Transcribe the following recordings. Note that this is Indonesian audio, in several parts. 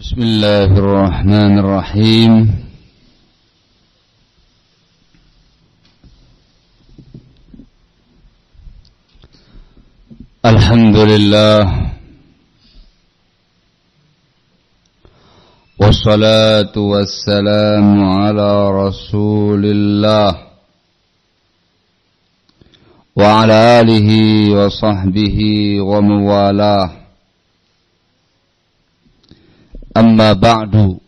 Bismillahirrahmanirrahim. Alhamdulillah. Wassalatu wassalamu ala Rasulillah wa ala alihi wa sahbihi wa mawalah. Amma ba'du,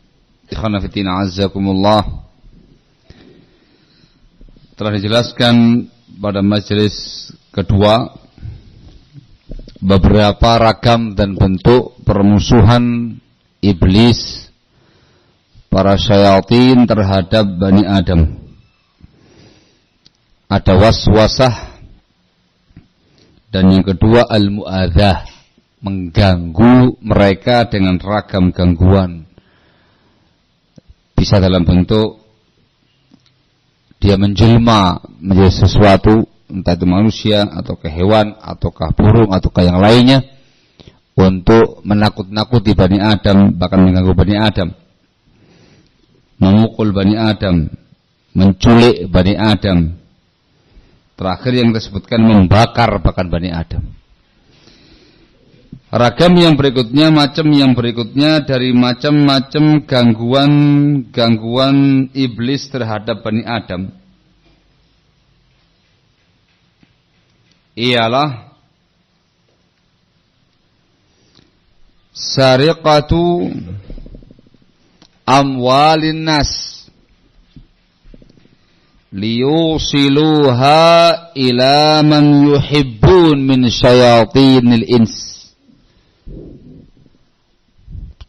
ikhwana fiddin azzakumullah. Telah dijelaskan pada majelis kedua beberapa ragam dan bentuk permusuhan iblis, para syayatin terhadap Bani Adam. Ada waswasah, dan yang kedua al-mu'adzah, mengganggu mereka dengan ragam gangguan. Bisa dalam bentuk dia menjelma menjadi sesuatu, entah itu manusia atau ke hewan ataukah burung ataukah yang lainnya, untuk menakut-nakuti Bani Adam, bahkan mengganggu Bani Adam, memukul Bani Adam, menculik Bani Adam. Terakhir yang disebutkan membakar bahkan Bani Adam. Ragam yang berikutnya, macam yang berikutnya dari macam-macam gangguan iblis terhadap Bani Adam ialah sariqatu amwalin nas liyusiluha ila man yuhibbun min syayatinil ins.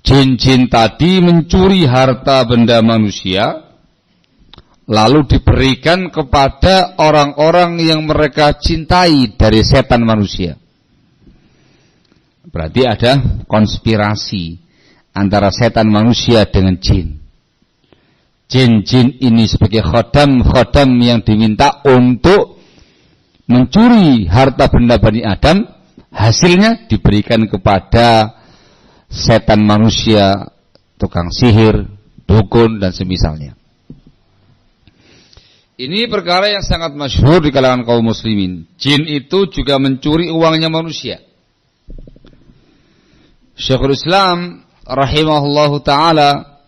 Jin-jin tadi mencuri harta benda manusia, lalu diberikan kepada orang-orang yang mereka cintai dari setan manusia. Berarti ada konspirasi antara setan manusia dengan jin. Jin-jin ini sebagai khodam yang diminta untuk mencuri harta benda Bani Adam, hasilnya diberikan kepada setan manusia, tukang sihir, dukun, dan semisalnya. Ini perkara yang sangat masyhur di kalangan kaum muslimin. Jin itu juga mencuri uangnya manusia. Syekhul Islam rahimahullahu ta'ala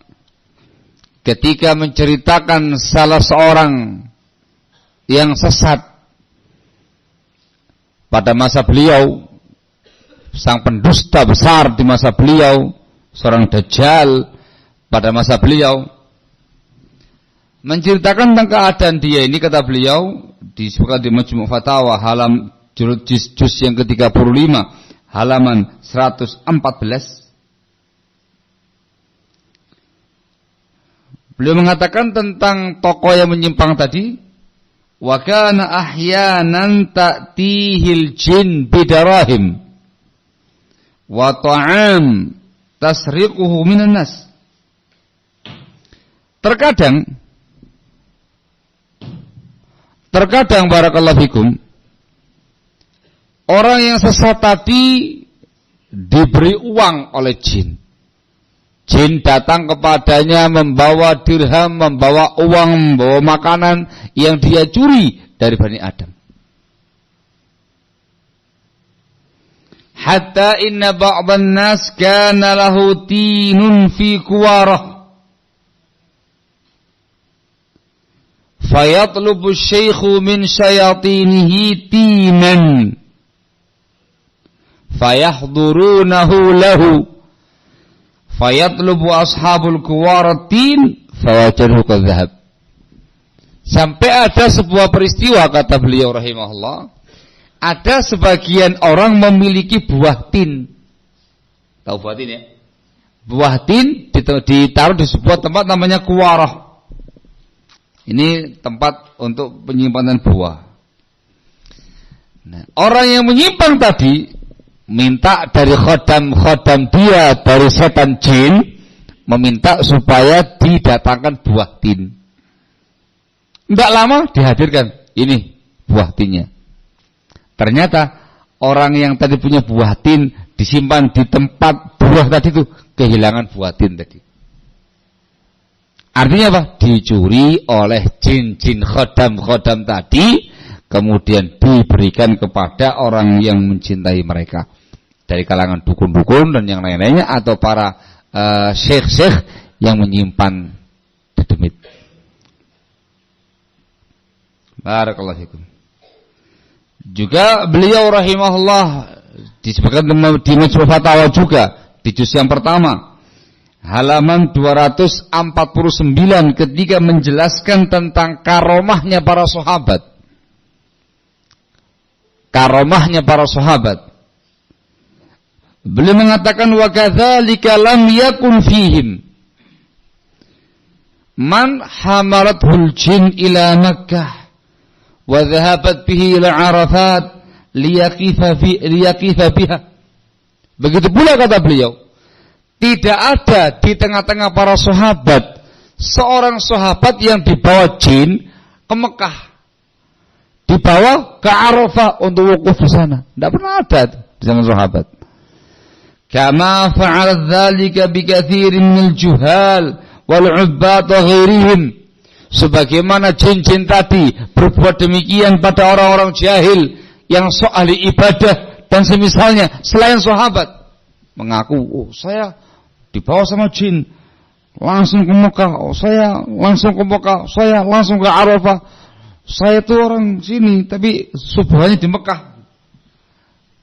ketika menceritakan salah seorang yang sesat pada masa beliau, sang pendusta besar di masa beliau, seorang dajjal pada masa beliau, menceritakan tentang keadaan dia ini, kata beliau, disebutkan di Majmu' Fatawa juz yang ke-35 halaman 114. Beliau mengatakan tentang tokoh yang menyimpang tadi, wa kana ahyanan ta'tihil jin bidarahim wa ta'am tasriquhu minan nas. Terkadang barakallahu fikum, orang yang sesat tadi diberi uang oleh jin. Jin datang kepadanya membawa dirham, membawa uang, membawa makanan yang dia curi dari Bani Adam. Hatta inna ba'dan nas kana lahu tinun fi kuwarah fayatlubu syaikhu min syayatinihi tinan fayahdurunahu lahu fayatlubu ashabul kuwaratin fawajaduhu kadzahab. Sampai ada sebuah peristiwa, kata beliau rahimahullah, ada sebagian orang memiliki buah tin. Tahu buah tin ya? Buah tin ditaruh di sebuah tempat namanya kuwarah. Ini tempat untuk penyimpanan buah. Nah, orang yang menyimpang tadi minta dari khodam dia, dari setan jin, meminta supaya didatangkan buah tin. Tidak lama dihadirkan, ini buah tinnya. Ternyata orang yang tadi punya buah tin disimpan di tempat buah tadi itu kehilangan buatin tadi. Artinya apa? Dicuri oleh jin-jin khodam-khodam tadi, kemudian diberikan kepada orang yang mencintai mereka. Dari kalangan dukun-dukun dan yang lain-lainnya, atau para syekh-syekh yang menyimpan dedemit. Barakallahu fikum. Juga beliau rahimahullah disebutkan di Majmu' Fatawa juga di juz yang pertama halaman 249 ketika menjelaskan tentang karomahnya para sahabat. Karomahnya para sahabat. Beliau mengatakan wa kadzalika lam yakun fihim man hamalathul jin ila Makkah wa dhahabat bihi ila Arafat liyaqifa biha. Begitu pula kata beliau, tidak ada di tengah-tengah para sahabat seorang sahabat yang dibawa jin ke Mekah, dibawa ke Arafah untuk wukuf di sana. Tidak pernah ada di zaman sahabat. Kama fa'alat dzalika bi katsirin minal juhal wal 'ubbat wa ghairihim. Sebagaimana jin-jin tadi berbuat demikian pada orang-orang jahil yang sok ahli ibadah dan semisalnya selain sahabat, mengaku, oh saya dibawa sama jin langsung ke Mekah, oh saya langsung ke Mekah, saya langsung ke Arafah, saya itu orang sini tapi subuhannya di Mekah.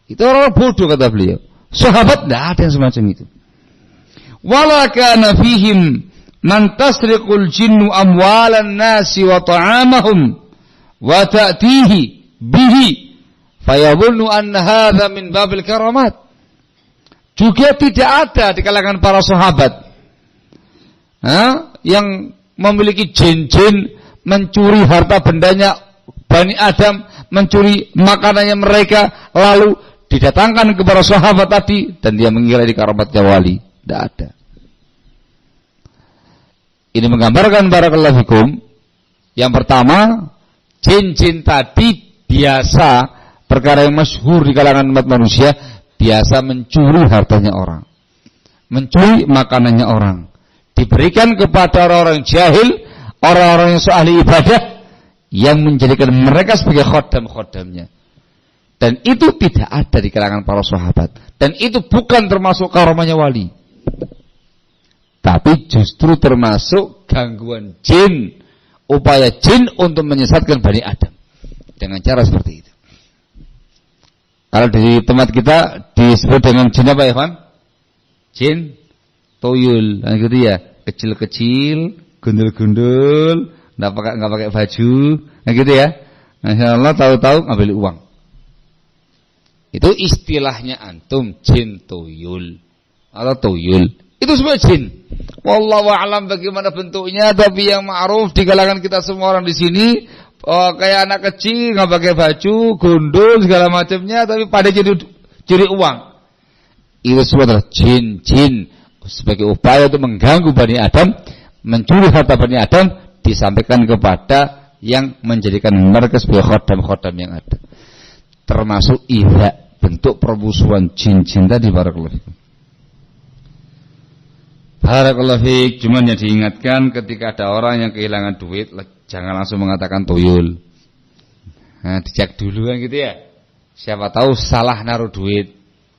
Itu orang bodoh kata beliau. Sahabat tidak ada yang semacam itu. Wala kana fihim man tasriqul jinnu amwalan nasi wa ta'amahum wa ta'tihi bihi fayadhunnu anna hadha min babil karamat. Juga tidak ada di kalangan para sahabat yang memiliki jin-jin mencuri harta bendanya Bani Adam, mencuri makanannya mereka, lalu didatangkan kepada sahabat tadi dan dia mengira di karamatnya wali. Tidak ada. Ini menggambarkan barakallahu fikum. Yang pertama, jin-jin tadi biasa, perkara yang masyhur di kalangan umat manusia, biasa mencuri hartanya orang, mencuri makanannya orang, diberikan kepada orang-orang jahil, orang-orang yang ahli ibadah, yang menjadikan mereka sebagai khodam-khodamnya. Dan itu tidak ada di kalangan para sahabat. Dan itu bukan termasuk karomahnya wali, tapi justru termasuk gangguan jin, upaya jin untuk menyesatkan Bani Adam dengan cara seperti itu. Kalau di tempat kita disebut dengan jin apa ya, Pak? Jin tuyul, nah gitu ya, kecil-kecil, gundul-gundul, nggak pakai baju, nah gitu ya. Masya Allah, tahu-tahu ngambil uang. Itu istilahnya antum jin tuyul atau tuyul. Itu semua jin. Wallahu a'lam bagaimana bentuknya, tapi yang ma'ruf di kalangan kita semua orang di sini, kayak anak kecil nggak pakai baju, gundul segala macamnya, tapi pada curi uang. Itu semua adalah jin-jin sebagai upaya untuk mengganggu Bani Adam, mencuri harta Bani Adam, disampaikan kepada yang menjadikan mereka sebagai khodam-khodam yang ada. Termasuk ihya, bentuk permusuhan jin-jin tadi. Barakallahu fiik. Barakallahu fiik. Cuman yang diingatkan ketika ada orang yang kehilangan duit, jangan langsung mengatakan tuyul. Nah, dicek dulu kan gitu ya. Siapa tahu salah naruh duit.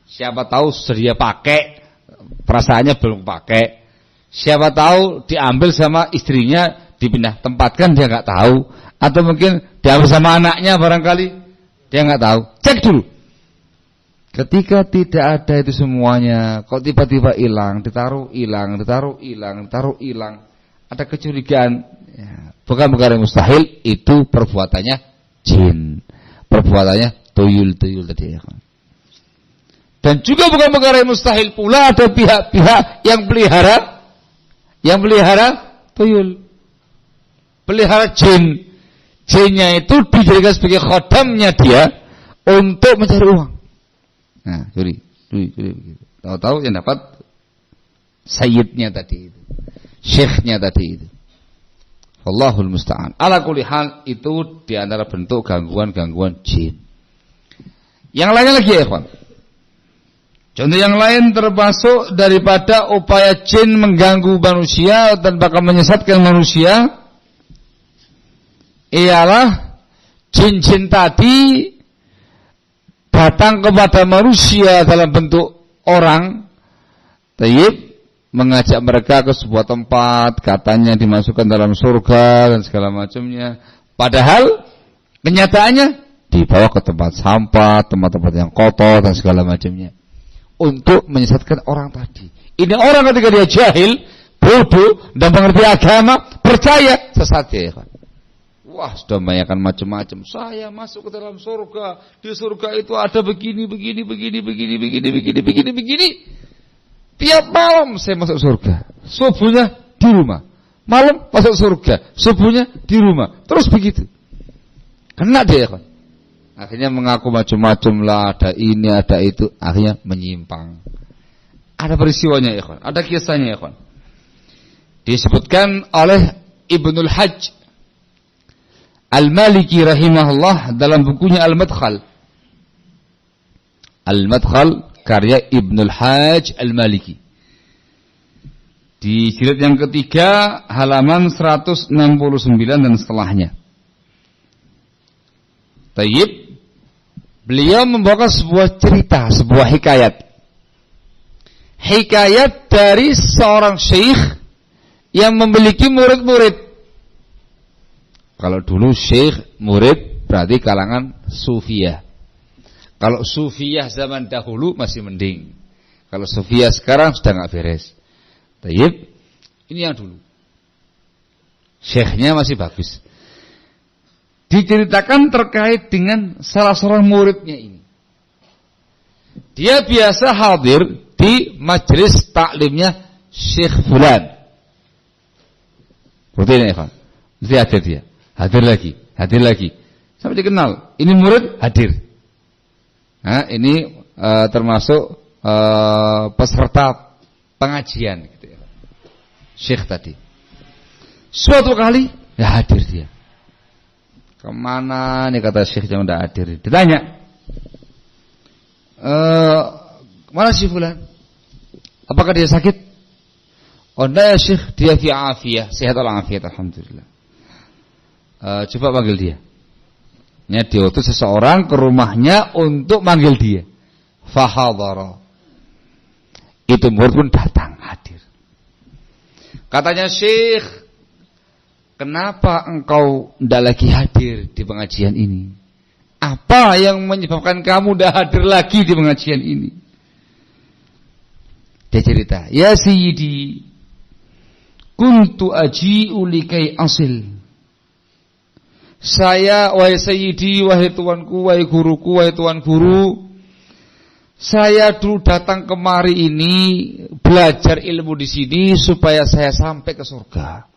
Siapa tahu sedia pakai, perasaannya belum pakai. Siapa tahu diambil sama istrinya, dipindah tempatkan, dia nggak tahu. Atau mungkin diambil sama anaknya barangkali, dia nggak tahu. Cek dulu. Ketika tidak ada itu semuanya, kok tiba-tiba hilang, ditaruh hilang, ada kecurigaan, ya, bukan perkara yang mustahil, itu perbuatannya jin, perbuatannya tuyul-tuyul tadi ya. Dan juga bukan perkara yang mustahil pula ada pihak-pihak yang pelihara tuyul, pelihara jin. Jinnya itu dijadikan sebagai khodamnya dia untuk mencari uang. Nah, curi. Tahu-tahu yang dapat sayyidnya tadi itu, syekhnya tadi itu. Wallahul musta'an. Ala kulli hal, itu di antara bentuk gangguan-gangguan jin. Yang lainnya lagi ya, ikhwan. Contoh yang lain termasuk daripada upaya jin mengganggu manusia dan bakal menyesatkan manusia ialah jin-jin tadi datang kepada manusia dalam bentuk orang, mengajak mereka ke sebuah tempat, katanya dimasukkan dalam surga dan segala macamnya. Padahal kenyataannya dibawa ke tempat sampah, tempat-tempat yang kotor dan segala macamnya. Untuk menyesatkan orang tadi. Ini orang ketika dia jahil, bodoh, dan mengerti agama, percaya, sesat ya. Wah, sudah membayangkan macam-macam. Saya masuk ke dalam surga. Di surga itu ada begini. Tiap malam saya masuk surga. Subuhnya di rumah. Malam masuk surga. Subuhnya di rumah. Terus begitu. Kena dia kan. Akhirnya mengaku macam-macam lah, ada ini, ada itu, akhirnya menyimpang. Ada peristiwanya, ikhwan. Ada kisahnya, ikhwan. Disebutkan oleh Ibnul Hajj Al-Maliki rahimahullah dalam bukunya Al-Madkhal. Al-Madkhal karya Ibnul Hajj Al-Maliki. Di jilid yang ketiga, halaman 169 dan setelahnya. Tayyib. Beliau membawa sebuah cerita, sebuah hikayat. Hikayat dari seorang syekh yang memiliki murid-murid. Kalau dulu syekh murid berarti kalangan sufiyah. Kalau sufiyah zaman dahulu masih mending. Kalau sufiyah sekarang sudah enggak beres. Tayyib, ini yang dulu. Syekhnya masih bagus. Diceritakan terkait dengan salah seorang muridnya ini. Dia biasa hadir di majelis taklimnya Syekh Fulan. Rutin ya, Pak. Mesti hadir dia. Hadir lagi. Sampai dikenal. Ini murid hadir. Nah, ini termasuk peserta pengajian gitu ya. Syekh tadi. Suatu kali ya hadir dia. Kemana nih kata Syekh yang udah hadir? Ditanya, mana si Fulan? Apakah dia sakit? Oh enggak ya Syekh, dia fi afiyah, sehat walafiat, alhamdulillah. Coba panggil dia. Diutus seseorang ke rumahnya untuk manggil dia. Fahadhara. Itu murid pun datang hadir. Katanya Syekh, kenapa engkau tidak lagi hadir di pengajian ini? Apa yang menyebabkan kamu tidak hadir lagi di pengajian ini? Dia cerita, ya Sayyidi, kuntu aji'u likai asil. Saya, wahai Sayyidi, wahai tuanku, wahai guruku, wahai tuan guru, saya dulu datang kemari ini belajar ilmu di sini supaya saya sampai ke surga.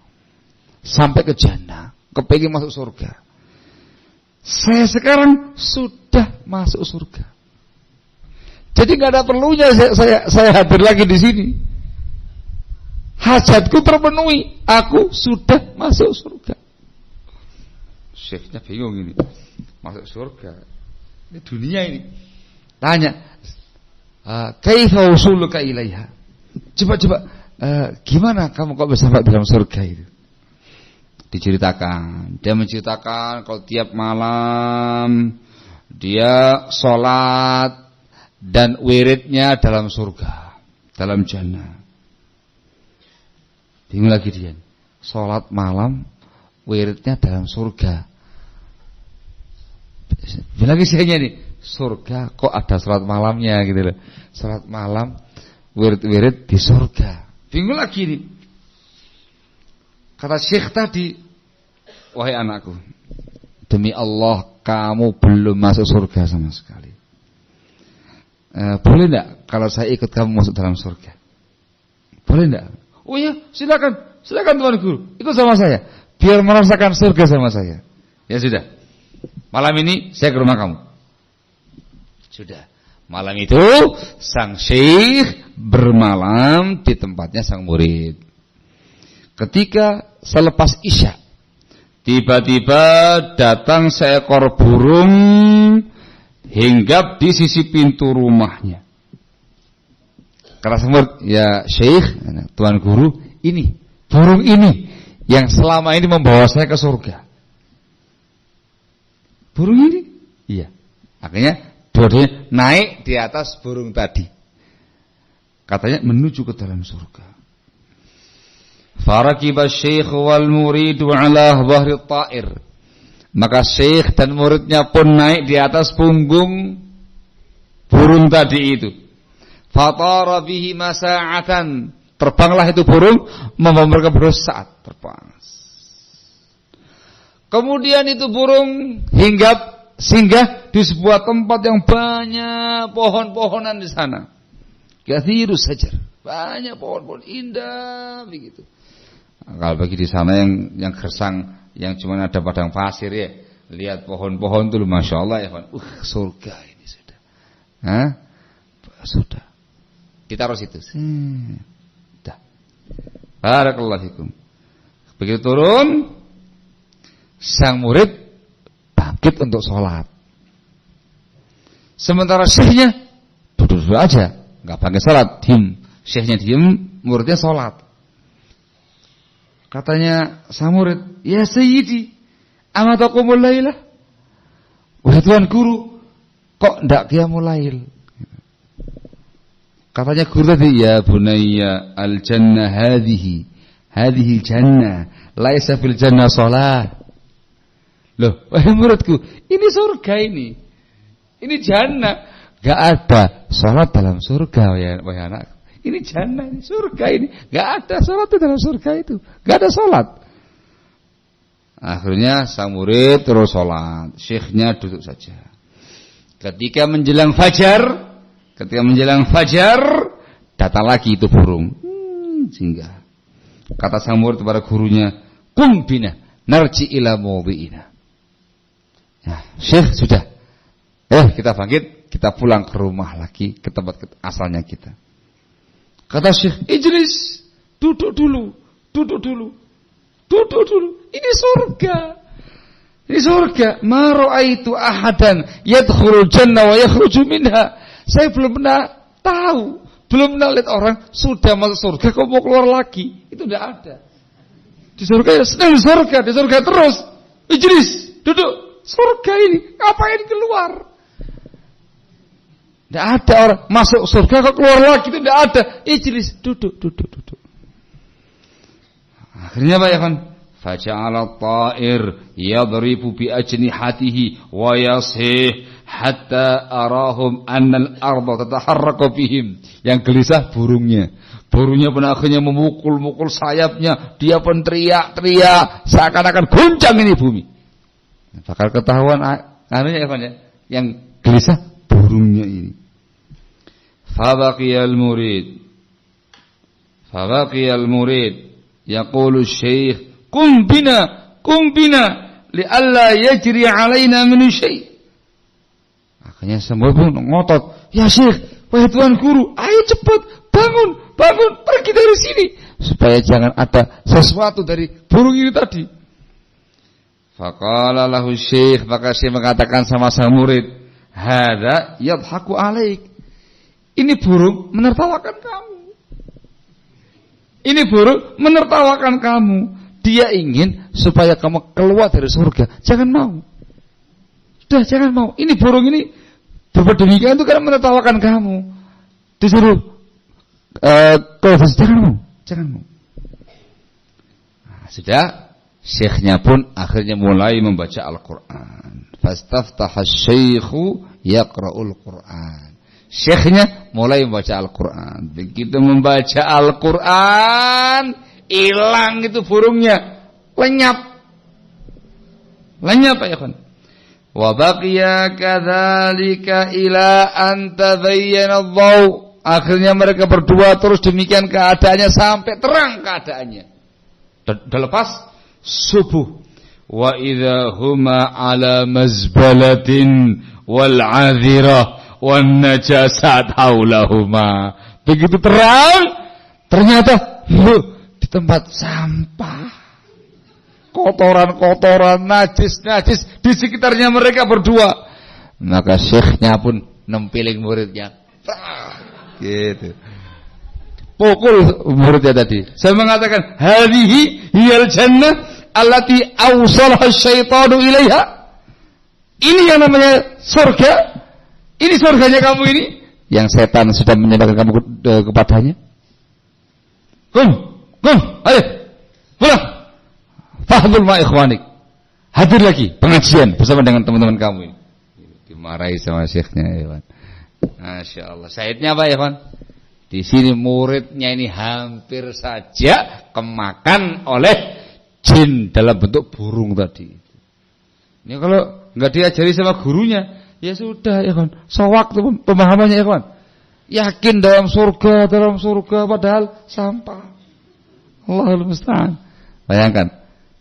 Sampai ke jannah, kepengin masuk surga. Saya sekarang sudah masuk surga. Jadi nggak ada perlunya saya hadir lagi di sini. Hajatku terpenuhi, aku sudah masuk surga. Syekhnya bingung ini, masuk surga. Ini dunia ini. Tanya, kaifa usuluka ilaiha? Coba, gimana kamu kok bisa sampai dalam surga itu? Diceritakan, dia menceritakan kalau tiap malam dia sholat dan wiridnya dalam surga, dalam jannah. Bingung lagi dia, sholat malam, wiridnya dalam surga. Bilang lagi siangnya nih, surga kok ada sholat malamnya gitu loh. Sholat malam, wirid-wirid di surga. Bingung lagi nih. Kata Syekh tadi, wahai anakku, demi Allah kamu belum masuk surga sama sekali. Boleh enggak kalau saya ikut kamu masuk dalam surga? Boleh enggak? Oh iya, silakan Tuan Guru, ikut sama saya, biar merasakan surga sama saya. Ya sudah, malam ini saya ke rumah kamu. Sudah, malam itu sang Syekh bermalam di tempatnya sang murid. Ketika selepas Isya, tiba-tiba datang seekor burung hinggap di sisi pintu rumahnya. Kata sang murid, ya Syekh, Tuan Guru, ini burung ini yang selama ini membawa saya ke surga. Burung ini? Iya. Akhirnya dua-duanya naik di atas burung tadi. Katanya menuju ke dalam surga. Farakiba syekh wal muridu ala dhahri ta'ir. Maka syekh dan muridnya pun naik di atas punggung burung tadi itu. Fatara bihi masa'atan. Terbanglah itu burung, membawa mereka berdua saat terbang. Kemudian itu burung singgah di sebuah tempat yang banyak pohon-pohonan di sana. Kathirus sajar. Banyak pohon-pohon indah begitu. Kalau bagi di sana yang gersang, yang cuma ada padang pasir ya, lihat pohon-pohon itu, masya Allah ya, surga ini sudah. Hah? Sudah. Ditaruh situ. Dah. Barakallahu fikum. Begitu turun, sang murid bangkit untuk sholat. Sementara syekhnya duduk aja, nggak bangkit sholat, diem. Syekhnya diem, muridnya sholat. Katanya sang murid, ya Sayyidi, amatakumul lailah. Wahai Tuan Guru, kok ndak qiyamul lail? Katanya guru tadi, ya bunayya al-jannah hadhihi jannah, laisa fil jannah shalah. Loh, wahai muridku, ini surga ini. Ini jannah, enggak ada salat dalam surga wahai anak. Ini jannah, ini surga ini. Enggak ada salat dalam surga itu. Enggak ada salat. Akhirnya sang murid terus salat, syekhnya duduk saja. Ketika menjelang fajar, datang lagi itu burung. Singgah. Kata sang murid kepada gurunya, "Qum bina narji ila mawdi'ina." Ya, Syekh sudah. Kita bangkit, kita pulang ke rumah lagi, ke tempat asalnya kita. Kata Syekh, "Ijlis, duduk dulu. Ini surga. Ma ra'aitu ahadan yadkhulul jannah wa yakhruju minha." Saya belum pernah tahu, belum pernah lihat orang sudah masuk surga kok mau keluar lagi. Itu tidak ada. Di surga ya senang di surga terus. Ijlis, duduk. Surga ini, ngapain keluar? Tidak ada orang masuk surga kok keluar lagi, itu tidak ada. Ijlis, duduk. Akhirnya apa ya kan? Faja'ala ta'ir yadribu bi ajnihatihi wa yasih hatta arahum annal arda tataharraku bihim. Yang gelisah burungnya. Burungnya pun akhirnya memukul sayapnya, dia pun teriak-teriak seakan-akan goncang ini bumi. Bakal ketahuan anunya ya, yang gelisah burungnya ini. Fabaqiyal murid yaqulu syekh qum bina li'alla yajri alaina min syai'. Akhirnya semua pun ngotot, "Ya Syekh, wahai Tuan Guru, ayo cepat bangun, pergi dari sini supaya jangan ada sesuatu dari burung ini tadi." Faqala lahu Syekh, maka Syekh mengatakan sama sang murid, "Hadza yadhaku alaik." Ini burung menertawakan kamu. Dia ingin supaya kamu keluar dari surga. Jangan mau. Ini burung ini berbuat demikian itu karena menertawakan kamu. Disuruh jangan mau. Sudah. Syekhnya pun akhirnya mulai membaca Al-Quran. Fastaftaha syaikhu yaqra'ul Quran. Syekhnya mulai membaca Al-Quran. Begitu membaca Al-Quran, hilang itu burungnya. Lenyap ya kan. Wa baqiya kadzalika ila an tabayyana adh-dhaw. Akhirnya mereka berdua terus demikian keadaannya sampai terang keadaannya. Dan lepas subuh. Wa idza huma ala mazbalatin wal 'adhirah wan najasat haulahuma. Begitu terang, ternyata di tempat sampah, kotoran najis di sekitarnya mereka berdua. Maka syekhnya pun nempiling muridnya. Gitu. pukul muridnya tadi. Saya mengatakan, hadhihi hiyal jannah allati awsalaha syaitanu ilaiha. Ini yang namanya surga. Ini surganya kamu ini yang setan sudah menyampaikan kamu kepadanya. Kum, ayo pulang. Fahdul ma ikhwanik. Hadir lagi pengajian bersama dengan teman-teman kamu ini. Dimarahi sama syekhnya, Iwan. Masya Allah. Syahidnya apa, Iwan? Di sini muridnya ini hampir saja kemakan oleh jin dalam bentuk burung tadi. Ini kalau nggak diajari sama gurunya, ya sudah, Iwan. Sowak tuh pemahamannya, Iwan. Yakin dalam surga, padahal sampah. Allahul musta'an. Bayangkan,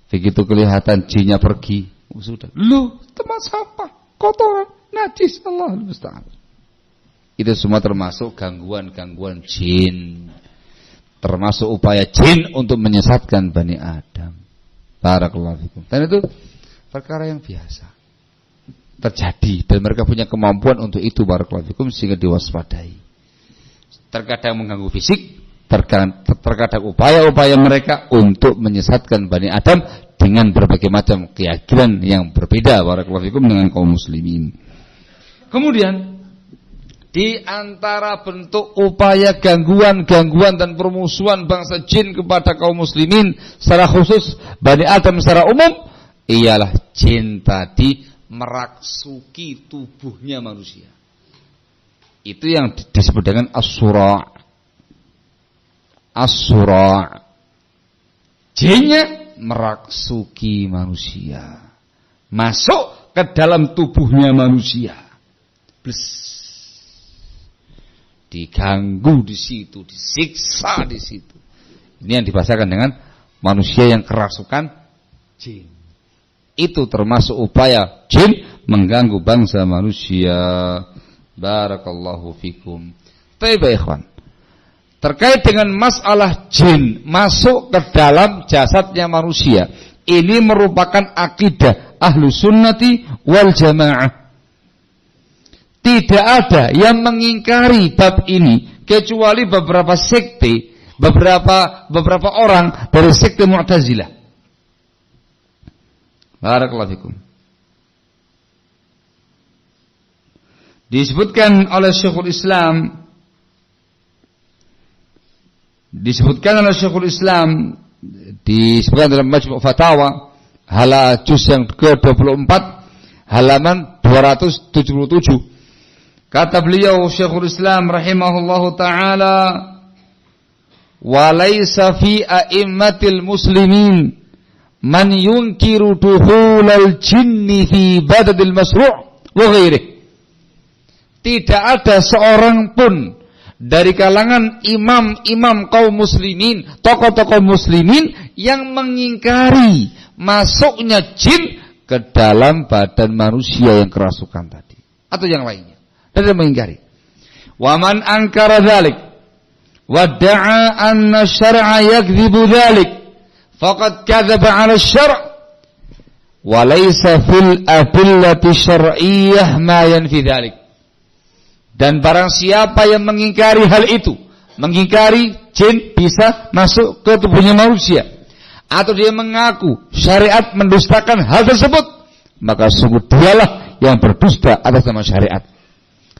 begitu kelihatan jinnya pergi, sudah. Loh, tempat sampah, kotoran, najis. Allahul musta'an. Itu semua termasuk gangguan-gangguan jin. Termasuk upaya jin untuk menyesatkan Bani Adam. Barakallahu fikum. Dan itu perkara yang biasa terjadi dan mereka punya kemampuan untuk itu, barakallahu fikum, sehingga diwaspadai. Terkadang mengganggu fisik, terkadang upaya-upaya mereka untuk menyesatkan Bani Adam dengan berbagai macam keyakinan yang berbeda, barakallahu fikum, dengan kaum muslimin. Kemudian di antara bentuk upaya gangguan dan permusuhan bangsa jin kepada kaum muslimin secara khusus Bani Adam secara umum ialah jin tadi merasuki tubuhnya manusia. Itu yang disebut dengan as-sura'. As-sura'. Jinnya merasuki manusia, masuk ke dalam tubuhnya manusia. Diganggu di situ, disiksa di situ. Ini yang dibahasakan dengan manusia yang kerasukan jin. Itu termasuk upaya jin mengganggu bangsa manusia. Barakallahu fikum. Baik, ikhwan. Terkait dengan masalah jin masuk ke dalam jasadnya manusia, ini merupakan akidah Ahlus Sunnati wal Jamaah. Tidak ada yang mengingkari bab ini kecuali beberapa sekte, beberapa orang dari sekte Mu'tazilah. Barakallahu fikum. Disebutkan oleh Syekhul Islam disebutkan dalam Majmu' Fatawa juz yang ke-24 halaman 277. Kata beliau Syekhul Islam rahimahullahu taala, wa laisa fi a'immatil muslimin man yunkiru duhulal jinni fi badadil masru' wa ghairihi. Tidak ada seorang pun dari kalangan imam-imam kaum muslimin, tokoh-tokoh muslimin yang mengingkari masuknya jin ke dalam badan manusia yang kerasukan tadi atau yang lainnya. Dan mengingkari. Wa man ankara dzalik wa da'a anna syar'a yakdzibu dzalik faqad kadzaba 'ala asy-syar' wa laysa fil adillati syar'iyyah ma yanfi dzalik. Dan barang siapa yang mengingkari hal itu, mengingkari jin bisa masuk ke tubuhnya manusia, atau dia mengaku syariat mendustakan hal tersebut, maka sungguh dialah yang berdusta atas nama syariat.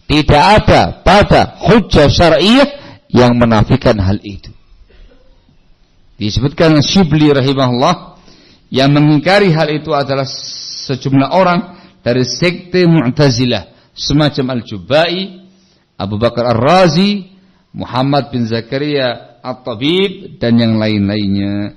Tidak ada pada hujjah syar'iyyah yang menafikan hal itu. Disebutkan Syibli rahimahullah, yang mengingkari hal itu adalah sejumlah orang dari sekte Mu'tazilah, semacam Al-Jubai, Abu Bakar Ar-Razi, Muhammad bin Zakaria At-Tabib, dan yang lain-lainnya.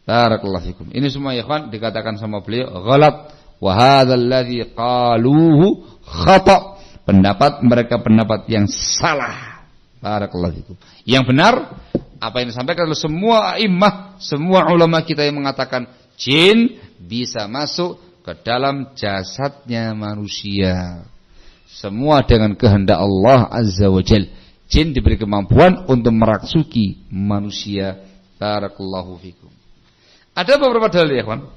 Barakallahu fikum. Ini semua ya ikhwan dikatakan sama beliau ghalat, wa hadzal ladzi qaluhu khata'. Pendapat mereka pendapat yang salah. Barakallahu fikum. Yang benar apa yang disampaikan oleh semua a'immah, semua ulama kita yang mengatakan jin bisa masuk ke dalam jasadnya manusia. Semua dengan kehendak Allah Azza wa Jal. Jin diberi kemampuan untuk merasuki manusia. Barakallahu fikum. Ada beberapa dalil ya kawan.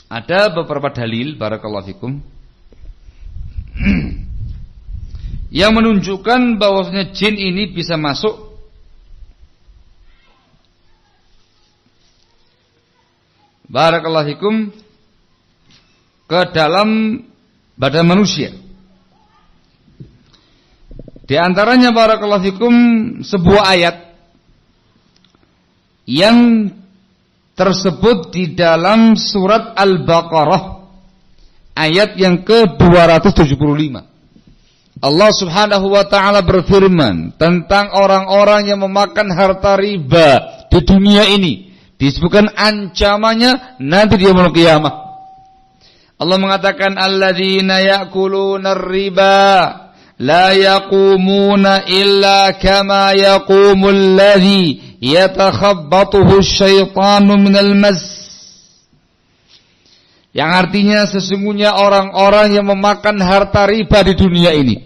Ada beberapa dalil, barakallahu fikum, yang menunjukkan bahwasanya jin ini bisa masuk barakallahu fikum, ke dalam badan manusia. Di antaranya barakallahu fikum sebuah ayat yang tersebut di dalam surat Al-Baqarah ayat yang ke-275. Allah Subhanahu wa taala berfirman tentang orang-orang yang memakan harta riba di dunia ini. Disebutkan ancamannya nanti di yaumul qiyamah. Allah mengatakan alladzina ya'kuluna ar-riba la yaqumuna illa kama yaqumul ladzi yatakhabbathu asyaitanu minal mas. Yang artinya sesungguhnya orang-orang yang memakan harta riba di dunia ini,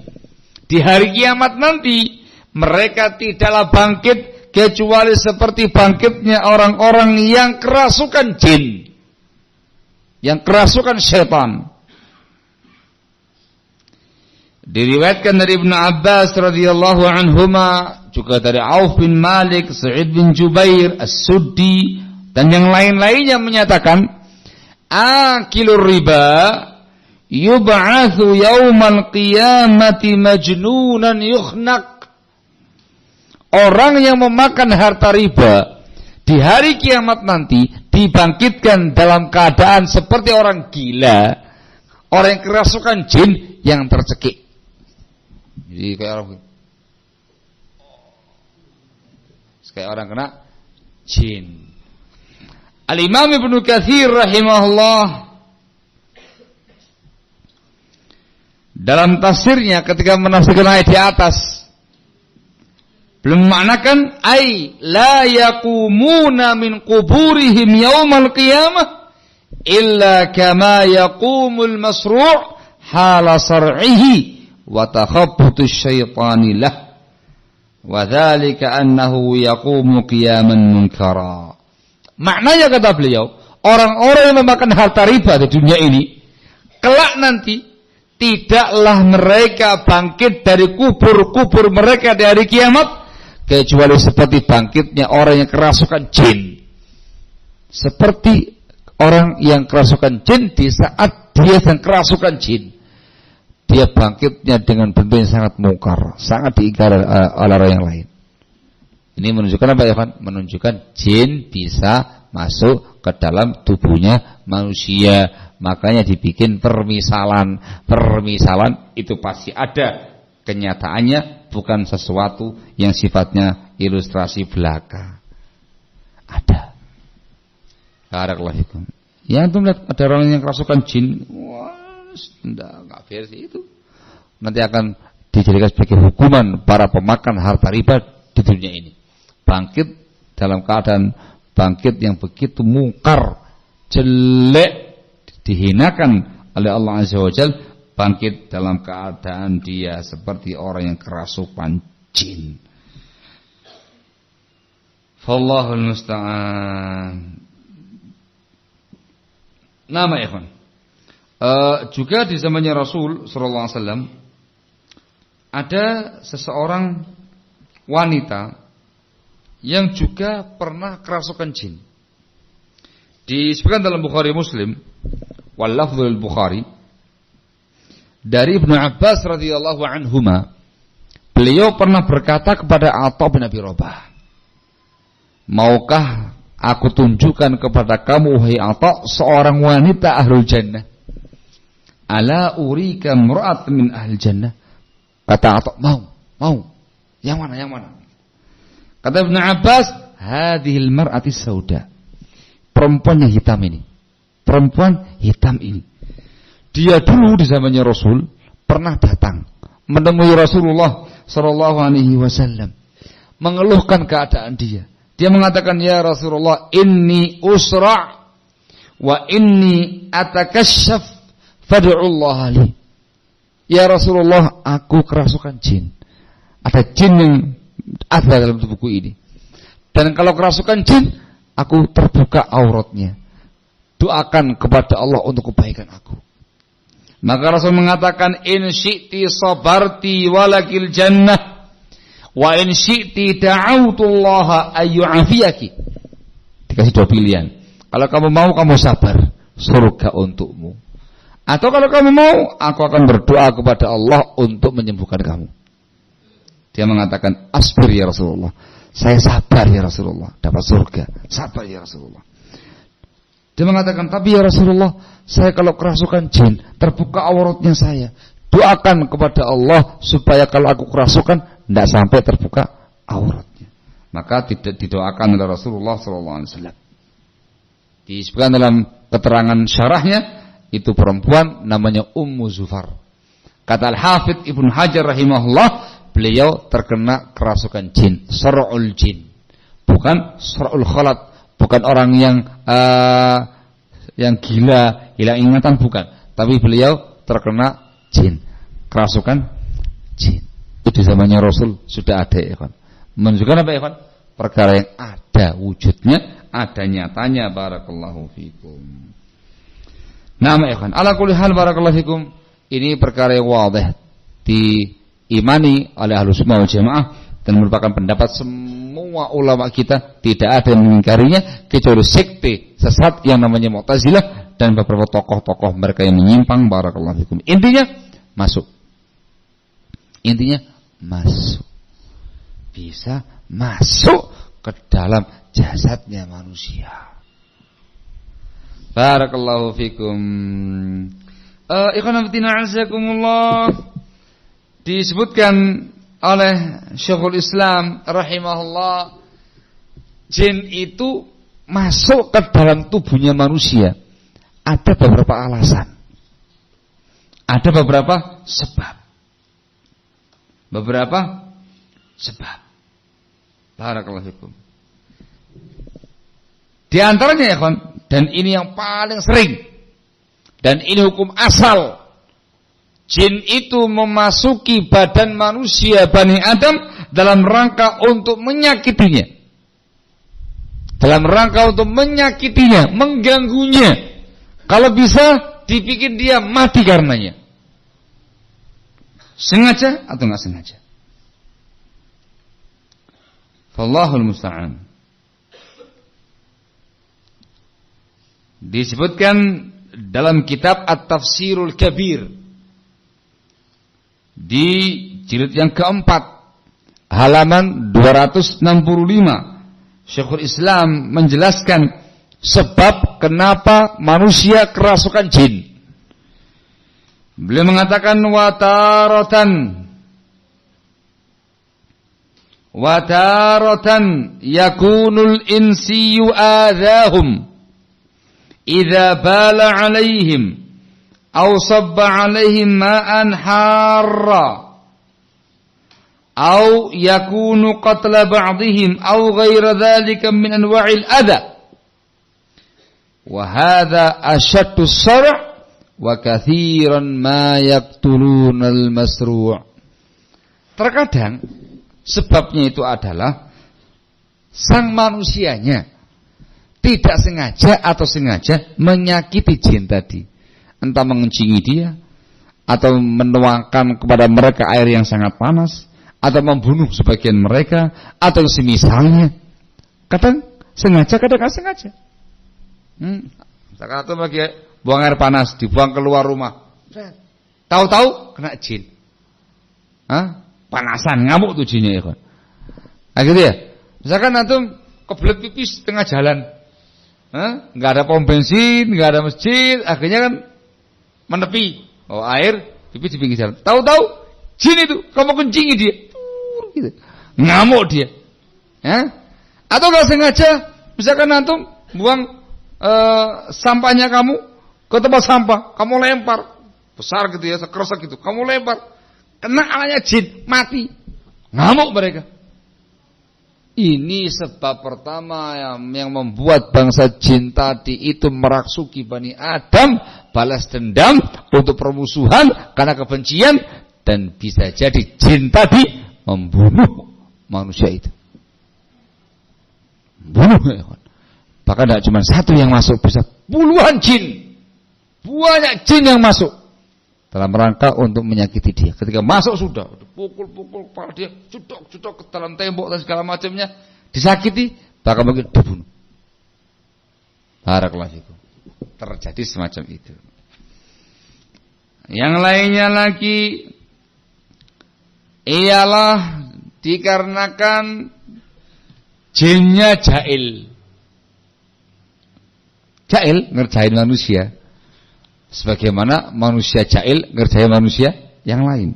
di hari kiamat nanti mereka tidaklah bangkit kecuali seperti bangkitnya orang-orang yang kerasukan jin, yang kerasukan syaitan. Diriwayatkan dari Ibnu Abbas radhiyallahu anhuma, juga dari Auf bin Malik, Sa'id bin Jubair, As-Suddi dan yang lain-lainnya menyatakan akilur riba yub'atsu yaumal qiyamati majnunan yukhnaq. Orang yang memakan harta riba di hari kiamat nanti dibangkitkan dalam keadaan seperti orang gila, orang yang kerasukan jin yang tercekik. Jadi kayak orang kena jin. Al-Imam Ibnu Katsir rahimahullah dalam tafsirnya ketika menafsirkan ayat di atas belum memaknakan ay la yaqumuna min quburihim yaumal qiyamah illa kama yaqumul masru' hala sar'ihi wa takhabbutus syaitani lah wa dzalika annahu yaqumu qiyaman munkara. Maknanya kata beliau, orang-orang yang memakan harta riba di dunia ini, kelak nanti tidaklah mereka bangkit dari kubur-kubur mereka di hari kiamat kecuali seperti bangkitnya orang yang kerasukan jin. Seperti orang yang kerasukan jin di saat dia sedang kerasukan jin, dia bangkitnya dengan bentuk yang sangat mungkar, sangat diingkari oleh orang yang lain. Ini menunjukkan apa ya, Pak? Menunjukkan jin bisa masuk ke dalam tubuhnya manusia. Makanya dibikin permisalan. Permisalan itu pasti ada. Kenyataannya bukan sesuatu yang sifatnya ilustrasi belaka. Ada. Barakallahu fikum. Yang itu melihat ada orang yang kerasukan jin, wah, enggak versi itu. Nanti akan dijadikan sebagai hukuman para pemakan harta riba di dunia ini. Bangkit dalam keadaan bangkit yang begitu mungkar, jelek, dihinakan oleh Allah Azza wa Jalla, bangkit dalam keadaan dia seperti orang yang kerasukan jin. Wallahul musta'an. Nama ikhwan. Juga di zamannya Rasul sallallahu alaihi wasallam ada seseorang wanita yang juga pernah kerasukan jin. Disebutkan dalam Bukhari Muslim, wal lafdzul Bukhari, dari Ibnu Abbas radhiyallahu anhuma, beliau pernah berkata kepada Atha bin Abi Rabah, maukah aku tunjukkan kepada kamu wahai Atha seorang wanita ahlul jannah? Ala urika imra'at min ahlil jannah. Kata Atha, mau. Yang mana? Kata Ibnu Abbas, hadhil mar'ati sauda. Perempuan yang hitam ini. Perempuan hitam ini. Dia dulu di zamannya Rasul pernah datang menemui Rasulullah sallallahu alaihi wasallam, mengeluhkan keadaan dia. Dia mengatakan, ya Rasulullah, inni usra' wa inni atakasyaf fad'ullah li. Ya Rasulullah, aku kerasukan jin. Ada jin yang ada dalam tubuhku ini. Dan kalau kerasukan jin, aku terbuka auratnya. Doakan kepada Allah untuk kebaikan aku. Maka Rasul mengatakan, in syi'ti sabarti walakil jannah wa in syi'ti da'autullaha ayyu'afiyaki. Dikasih dua pilihan. Kalau kamu mau, kamu sabar, surga untukmu. Atau kalau kamu mau, aku akan berdoa kepada Allah untuk menyembuhkan kamu. Dia mengatakan, asbir ya Rasulullah. Saya sabar ya Rasulullah, dapat surga. Sabar ya Rasulullah. Dia mengatakan, tapi ya Rasulullah, saya kalau kerasukan jin, terbuka auratnya saya. Doakan kepada Allah supaya kalau aku kerasukan, tidak sampai terbuka auratnya. Maka tidak didoakan oleh Rasulullah SAW. Disebutkan dalam keterangan syarahnya, itu perempuan namanya Ummu Zufar. Kata Al-Hafidh Ibnu Hajar rahimahullah, beliau terkena kerasukan jin, sar'ul jin. Bukan sar'ul khalat, bukan orang yang gila, hilang ingatan, bukan. Tapi beliau terkena jin, kerasukan jin. Itu zamannya Rasul sudah ada, ya kan. Menunjukkan apa, ya kan? Perkara yang ada wujudnya, ada nyatanya. Barakallahu fikum. Nah, ya kan. Ala kulli hal, barakallahu fikum. Ini perkara yang wadih, diimani oleh Ahlus Sunnah wal Jamaah dan merupakan pendapat semua ulama kita, tidak ada yang mengingkarinya kecuali sekte sesat yang namanya Mu'tazilah dan beberapa tokoh-tokoh mereka yang menyimpang. Barakallahu fikum. Intinya masuk. Intinya masuk. Bisa masuk ke dalam jasadnya manusia. Barakallahu fikum. Ikhwan fillah azakumullah. Disebutkan oleh Syekhul Islam rahimahullah, jin itu masuk ke dalam tubuhnya manusia. Ada beberapa alasan. Ada beberapa sebab. Beberapa sebab. Barakallahu fikum. Di antaranya, ya kawan, dan ini yang paling sering, dan ini hukum asal, jin itu memasuki badan manusia Bani Adam dalam rangka untuk menyakitinya, dalam rangka untuk menyakitinya, mengganggunya. Kalau bisa dibikin dia mati karenanya. Sengaja atau nggak sengaja. Wallahul musta'an. Disebutkan dalam kitab At-Tafsirul Kabir di jilid yang keempat, halaman 265, Syekhul Islam menjelaskan sebab kenapa manusia kerasukan jin. Beliau mengatakan wataratan yakunul insiyu adahum idza bala alaihim aw sabba alaihim ma'an harra aw yakunu qatla ba'dihim aw ghaira dhalika min anwa'il adha wa hadha ashaddu as-sar' wa kathiran ma yaqtulunal masru'. Terkadang sebabnya itu adalah sang manusianya tidak sengaja atau sengaja menyakiti jin tadi. Entah mengencingi dia, atau menuangkan kepada mereka air yang sangat panas, atau membunuh sebagian mereka, atau semisalnya. Kadang sengaja, kadang tidak sengaja. Misalkan itu lagi buang air panas, dibuang keluar rumah, tahu-tahu kena jin. Panasan, ngamuk tuh jinnya, ya. Akhirnya ya, misalkan antum kebelet pipis tengah jalan, nggak ada pom bensin, nggak ada masjid, akhirnya kan menepi, air pipis di pinggir jalan. Tahu-tahu jin itu kamu kencingi dia, gitu. Ngamuk dia, atau nggak sengaja, misalkan antum buang sampahnya kamu ke tempat sampah, kamu lempar besar gitu ya, sekeresek gitu, kamu lempar, kena alanya jin, mati, ngamuk mereka. Ini sebab pertama yang membuat bangsa jin tadi itu merasuki Bani Adam, balas dendam untuk permusuhan karena kebencian, dan bisa jadi jin tadi membunuh manusia itu. Bunuh, ya. Bahkan tidak cuma satu yang masuk, bisa puluhan jin, banyak jin yang masuk dalam rangka untuk menyakiti dia. Ketika masuk sudah pukul-pukul kepala dia, cudok-cudok ke dalam tembok dan segala macamnya, disakiti, bahkan mungkin dibunuh. Barakallahu fikum. Terjadi semacam itu. Yang lainnya lagi ialah dikarenakan jinnya jahil. Jahil ngerjain manusia sebagaimana manusia jahil ngerjain manusia yang lain.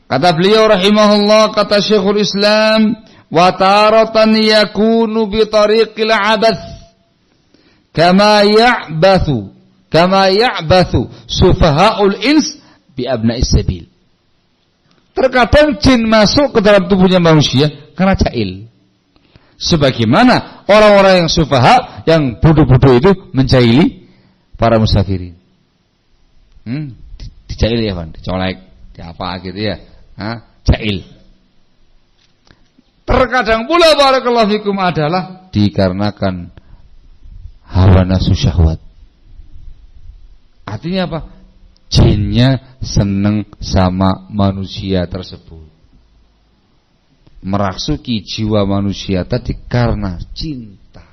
Kata beliau rahimahullah, kata Syekhul Islam, wa taratan yakunu bi tariqil abath kama ya'bathu sufahaul ins bi abna'is sabil. Terkadang jin masuk ke dalam tubuhnya manusia karena jahil. Sebagaimana orang-orang yang sufaha, yang bodoh-bodoh itu menjahili para musafirin. Dijahil ya, Pak, dicolek, diapa gitu ya. Jahil. Terkadang pula barakallahu fikum adalah dikarenakan hawa nafsu syahwat. Artinya apa? Jinnya seneng sama manusia tersebut. Merasuki jiwa manusia tadi karena cinta,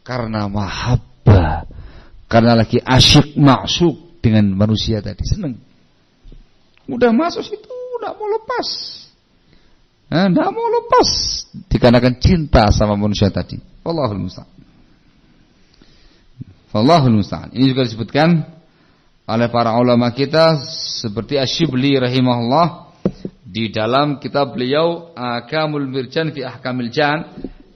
karena mahabbah, karena lagi asyik maksud dengan manusia tadi, seneng. Udah masuk situ, udah mau lepas. Tidak mau lepas dikarenakan cinta sama manusia tadi. Wallahul musta'an. Wallahul musta'an. Ini juga disebutkan oleh para ulama kita seperti Asy-Syibli rahimahullah di dalam kitab beliau Ahkamul Mirjan fi Ahkamil Jan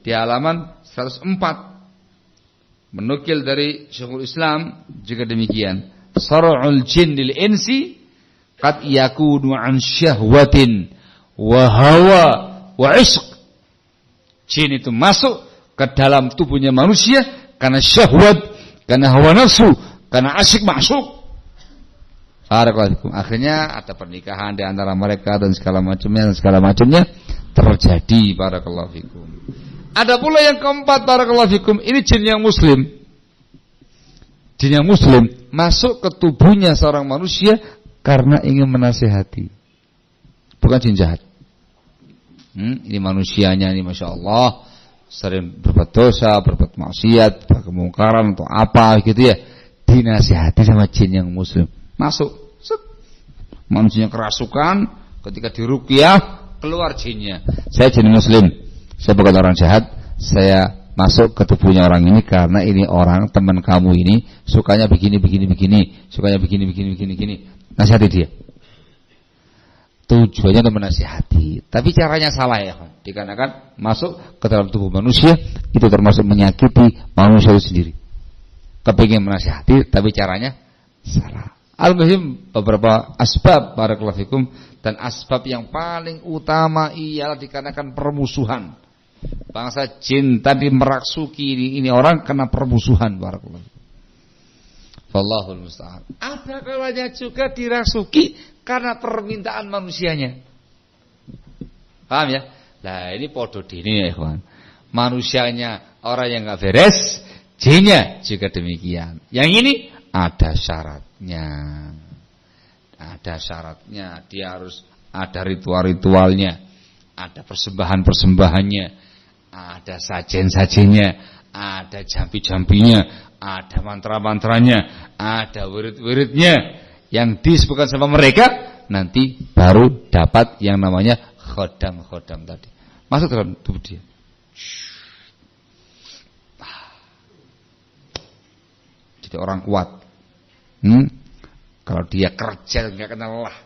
di halaman 104 menukil dari Syekhul Islam juga demikian. Sar'ul jin lil insi qad yakunu an syahwatin wa hawa wa ishq. Jin itu masuk ke dalam tubuhnya manusia karena syahwat, karena hawa nafsu, karena asyik masuk. Akhirnya ada pernikahan di antara mereka dan segala macamnya terjadi. Barakallahu fikum. Ada pula yang keempat, barakallahu fikum, ini jin yang muslim. Jin yang muslim masuk ke tubuhnya seorang manusia karena ingin menasihati. Bukan jin jahat. Ini manusianya ini masya Allah sering berbuat dosa, berbuat maksiat, kemungkaran atau apa gitu ya. Dinasihati sama jin yang muslim. Masuk, manusianya kerasukan, ketika diruqyah keluar jinnya. Saya jin muslim, saya bukan orang jahat, saya masuk ke tubuhnya orang ini karena ini orang teman kamu ini sukanya begini, sukanya begini. Nasihati dia. Tujuannya untuk menasihati, tapi caranya salah ya, dikarenakan masuk ke dalam tubuh manusia itu termasuk menyakiti manusia itu sendiri. Kepingin menasihati, tapi caranya salah. Al-muhim beberapa asbab barakallahu fikum, dan asbab yang paling utama ialah dikarenakan permusuhan. Bangsa jin tadi merasuki ini orang karena permusuhan barakallahu fikum. Wallahul musta'an. Ada kalanya juga dirasuki karena permintaan manusianya. Paham ya? Nah, ini podo dini ya, ikhwan. Manusianya orang yang enggak beres, jinnya juga demikian. Yang ini ada syaratnya. Ada syaratnya. Dia harus ada ritual-ritualnya, ada persembahan-persembahannya, ada sajen-sajennya, ada jampi-jampinya, ada mantra-mantranya, ada wirid-wiridnya yang disebutkan sama mereka. Nanti baru dapat yang namanya khodam-khodam tadi masuk dalam tubuh dia. Jadi orang kuat. Kalau dia kerja nggak kenal lelah,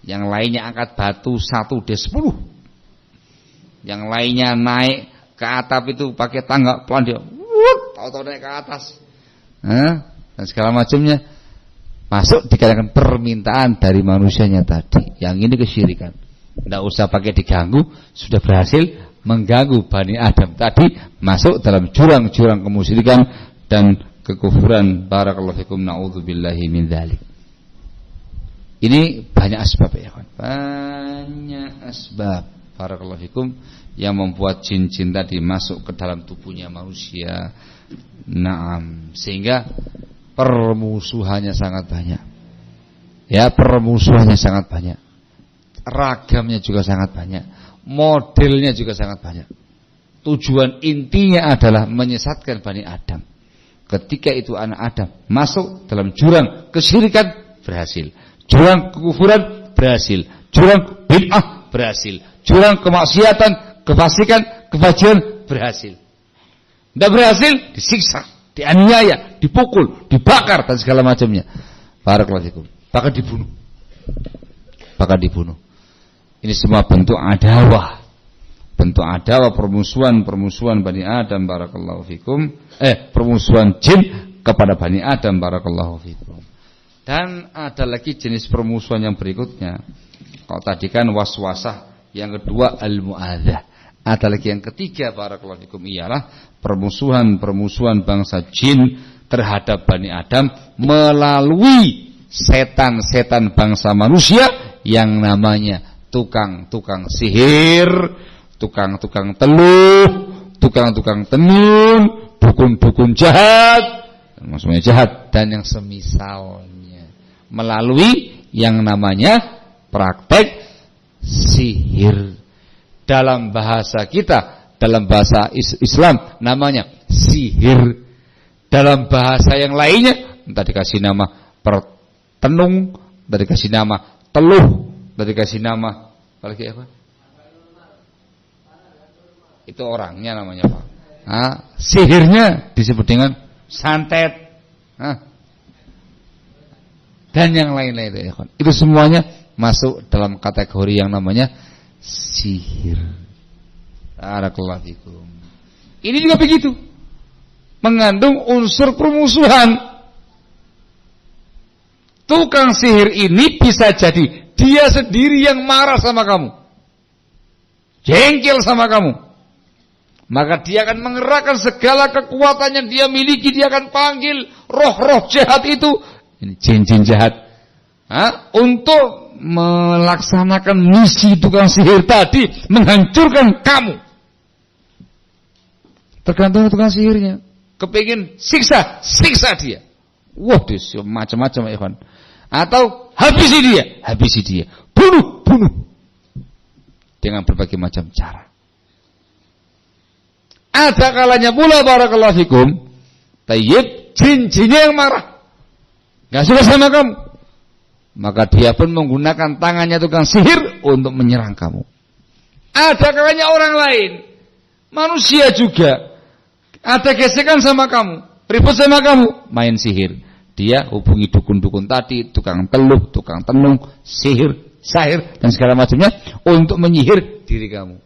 yang lainnya angkat batu 1 dia 10, yang lainnya naik ke atap itu pakai tangga pelan dia, tahu-tahu naik ke atas, dan segala macamnya masuk dikarenakan permintaan dari manusianya tadi. Yang ini kesyirikan. Tidak usah pakai diganggu, sudah berhasil mengganggu Bani Adam tadi, masuk dalam jurang-jurang kemusyrikan dan kekufuran. Barakallahu fikum, na'udzubillahi min dzalik. Ini banyak asbab ya kan. Banyak asbab barakallahu fikum yang membuat jin-jin tadi masuk ke dalam tubuhnya manusia. Naam, sehingga permusuhannya sangat banyak. Ya, permusuhannya sangat banyak. Ragamnya juga sangat banyak. Modelnya juga sangat banyak. tujuan intinya adalah menyesatkan Bani Adam. Ketika itu anak Adam masuk dalam jurang kesyirikan, berhasil. Jurang kekufuran, berhasil. Jurang bid'ah, berhasil. Jurang kemaksiatan, kefasikan, kefajiran, berhasil. Tidak berhasil, disiksa, dianiaya, dipukul, dibakar, dan segala macamnya. Barakallahu fikum. Bahkan dibunuh. Ini semua bentuk adawah. Bentuk adawah, permusuhan Bani Adam, barakallahu fikum. Permusuhan jin kepada Bani Adam, barakallahu fikum. Dan ada lagi jenis permusuhan yang berikutnya. Kalau tadi kan waswasah, yang kedua al-mu'adzah. Ada lagi yang ketiga, barakallahu fikum, ialah permusuhan bangsa jin terhadap Bani Adam melalui setan-setan bangsa manusia yang namanya tukang-tukang sihir, tukang-tukang teluh, tukang-tukang tenun, dukun-dukun jahat, maksudnya jahat, dan yang semisalnya, melalui yang namanya praktek sihir. Dalam bahasa kita, dalam bahasa Islam namanya sihir. Dalam bahasa yang lainnya, entah dikasih nama pertenung, entah dikasih nama teluh, entah dikasih nama apalagi apa? Itu orangnya namanya Pak. Sihirnya disebut dengan santet. Dan yang lain-lain. Itu semuanya masuk dalam kategori yang namanya sihir. Barakallahu fikum. Ini juga begitu. Mengandung unsur permusuhan. Tukang sihir ini bisa jadi dia sendiri yang marah sama kamu, jengkel sama kamu. Maka dia akan mengerahkan segala kekuatan yang dia miliki. Dia akan panggil roh-roh jahat itu, ini jin-jin jahat, untuk melaksanakan misi tukang sihir tadi, menghancurkan kamu. Tergantung tukang sihirnya. Kepingin siksa dia. Waduh, macam-macam ya ikhwan. Atau habisi dia. Bunuh. Dengan berbagai macam cara. Ada kalanya pula, barakallahu fikum, tayyib, jin-jinnya yang marah, gak suka sama kamu. Maka dia pun menggunakan tangannya tukang sihir untuk menyerang kamu. Ada kalanya orang lain, manusia juga, ada gesekan sama kamu, ribut sama kamu, main sihir. Dia hubungi dukun-dukun tadi, tukang teluh, tukang tenung, sihir, sahir, dan segala macamnya untuk menyihir diri kamu.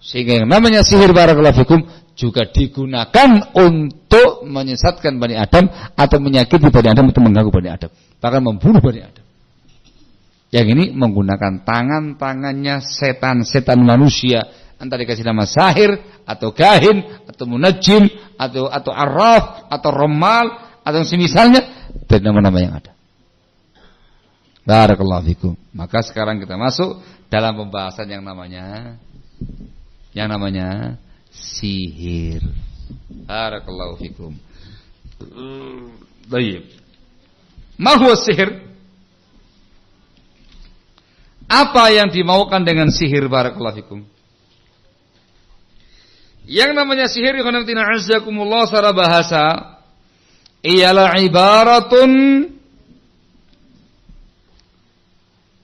Sehingga yang namanya sihir, barakallahu fikum, juga digunakan untuk menyesatkan Bani Adam atau menyakiti Bani Adam, untuk mengganggu Bani Adam, bahkan membunuh Bani Adam. Yang ini menggunakan tangan-tangannya setan-setan manusia, entah dikasih nama sahir atau kahin atau munajjim atau arraf atau ramal atau semisalnya, dan nama-nama yang ada. Barakallahu fikum. Maka sekarang kita masuk dalam pembahasan yang namanya sihir. Barakallahu fikum. Baik. Ma huwa sihir? Apa yang dimaukan dengan sihir, barakallahu fikum? Yang namanya sihir, khonamtina azzakumullah, secara bahasa ialah ibaratun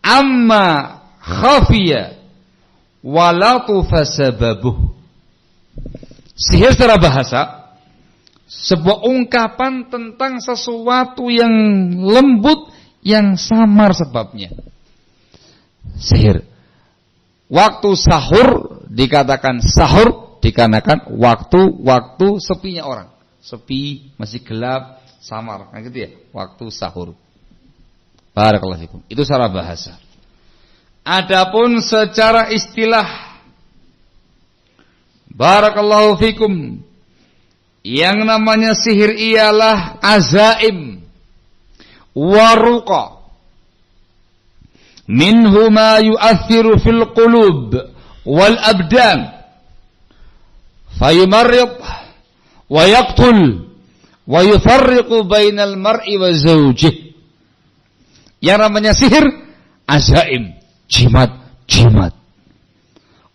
amma khafiya walatufa sababuh. Sihir secara bahasa sebuah ungkapan tentang sesuatu yang lembut, yang samar sebabnya. Sihir. Waktu sahur dikatakan sahur dikarenakan waktu sepinya orang. Sepi, masih gelap, samar, kan gitu ya. Waktu sahur. Barakallahu fikum. Itu secara bahasa. Adapun secara istilah, barakallahu fikum, yang namanya sihir ialah azaim waruqa, minhu ma yu'athiru fil qulub wal abdan fayumarrid wa yaqtul wa yufarriqu bainal mar'i wa zawjih. Yang namanya sihir azaim, jimat.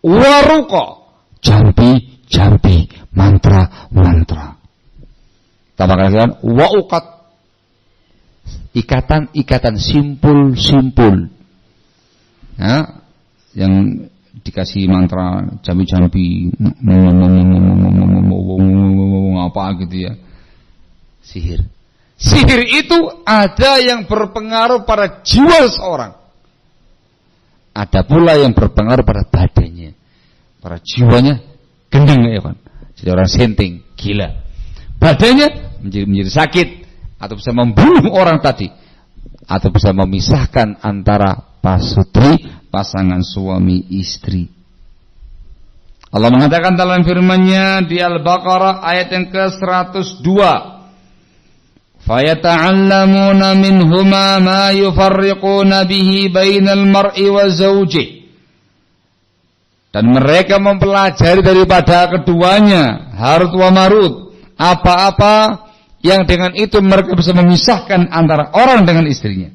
Waruqa, jampi, mantra. Tambahkan lagi wa uqat, ikatan simpul. Ya, yang dikasih mantra jampi apa gitu ya. Sihir itu ada yang berpengaruh pada jiwa seorang. Ada pula yang berpengaruh pada badannya. Pada jiwanya gendeng ya kan. Jadi orang senting, gila. Badannya menjadi sakit atau bisa membunuh orang tadi atau bisa memisahkan antara pasutri, pasangan suami istri. Allah mengatakan dalam firman-Nya di Al-Baqarah ayat yang ke-102, fayata'allamuna minhuma ma yufarriquna bihi bainal mar'i wa zawjihi. Dan mereka mempelajari daripada keduanya, Harut wa Marut, apa-apa yang dengan itu mereka bisa memisahkan antara orang dengan istrinya.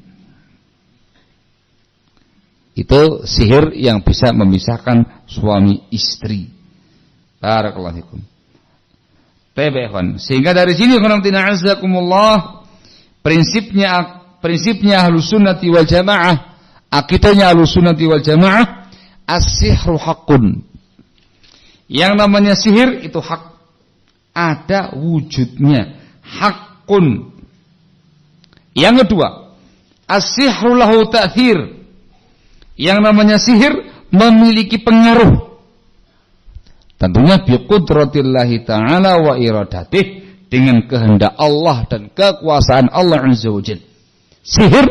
Itu sihir yang bisa memisahkan suami istri. Barakallahu fikum. Sehingga dari sini prinsipnya Ahlus Sunnati wal Jamaah, akidahnya Ahlus Sunnati wal Jamaah, as-sihru haqqun. Yang namanya sihir itu hak, ada wujudnya, haqqun. Yang kedua, as-sihru lahu ta'thir. Yang namanya sihir memiliki pengaruh. Tentunya biqudratillahi ta'ala wa iradatih, dengan kehendak Allah dan kekuasaan Allah Azza wa Jalla. Sihir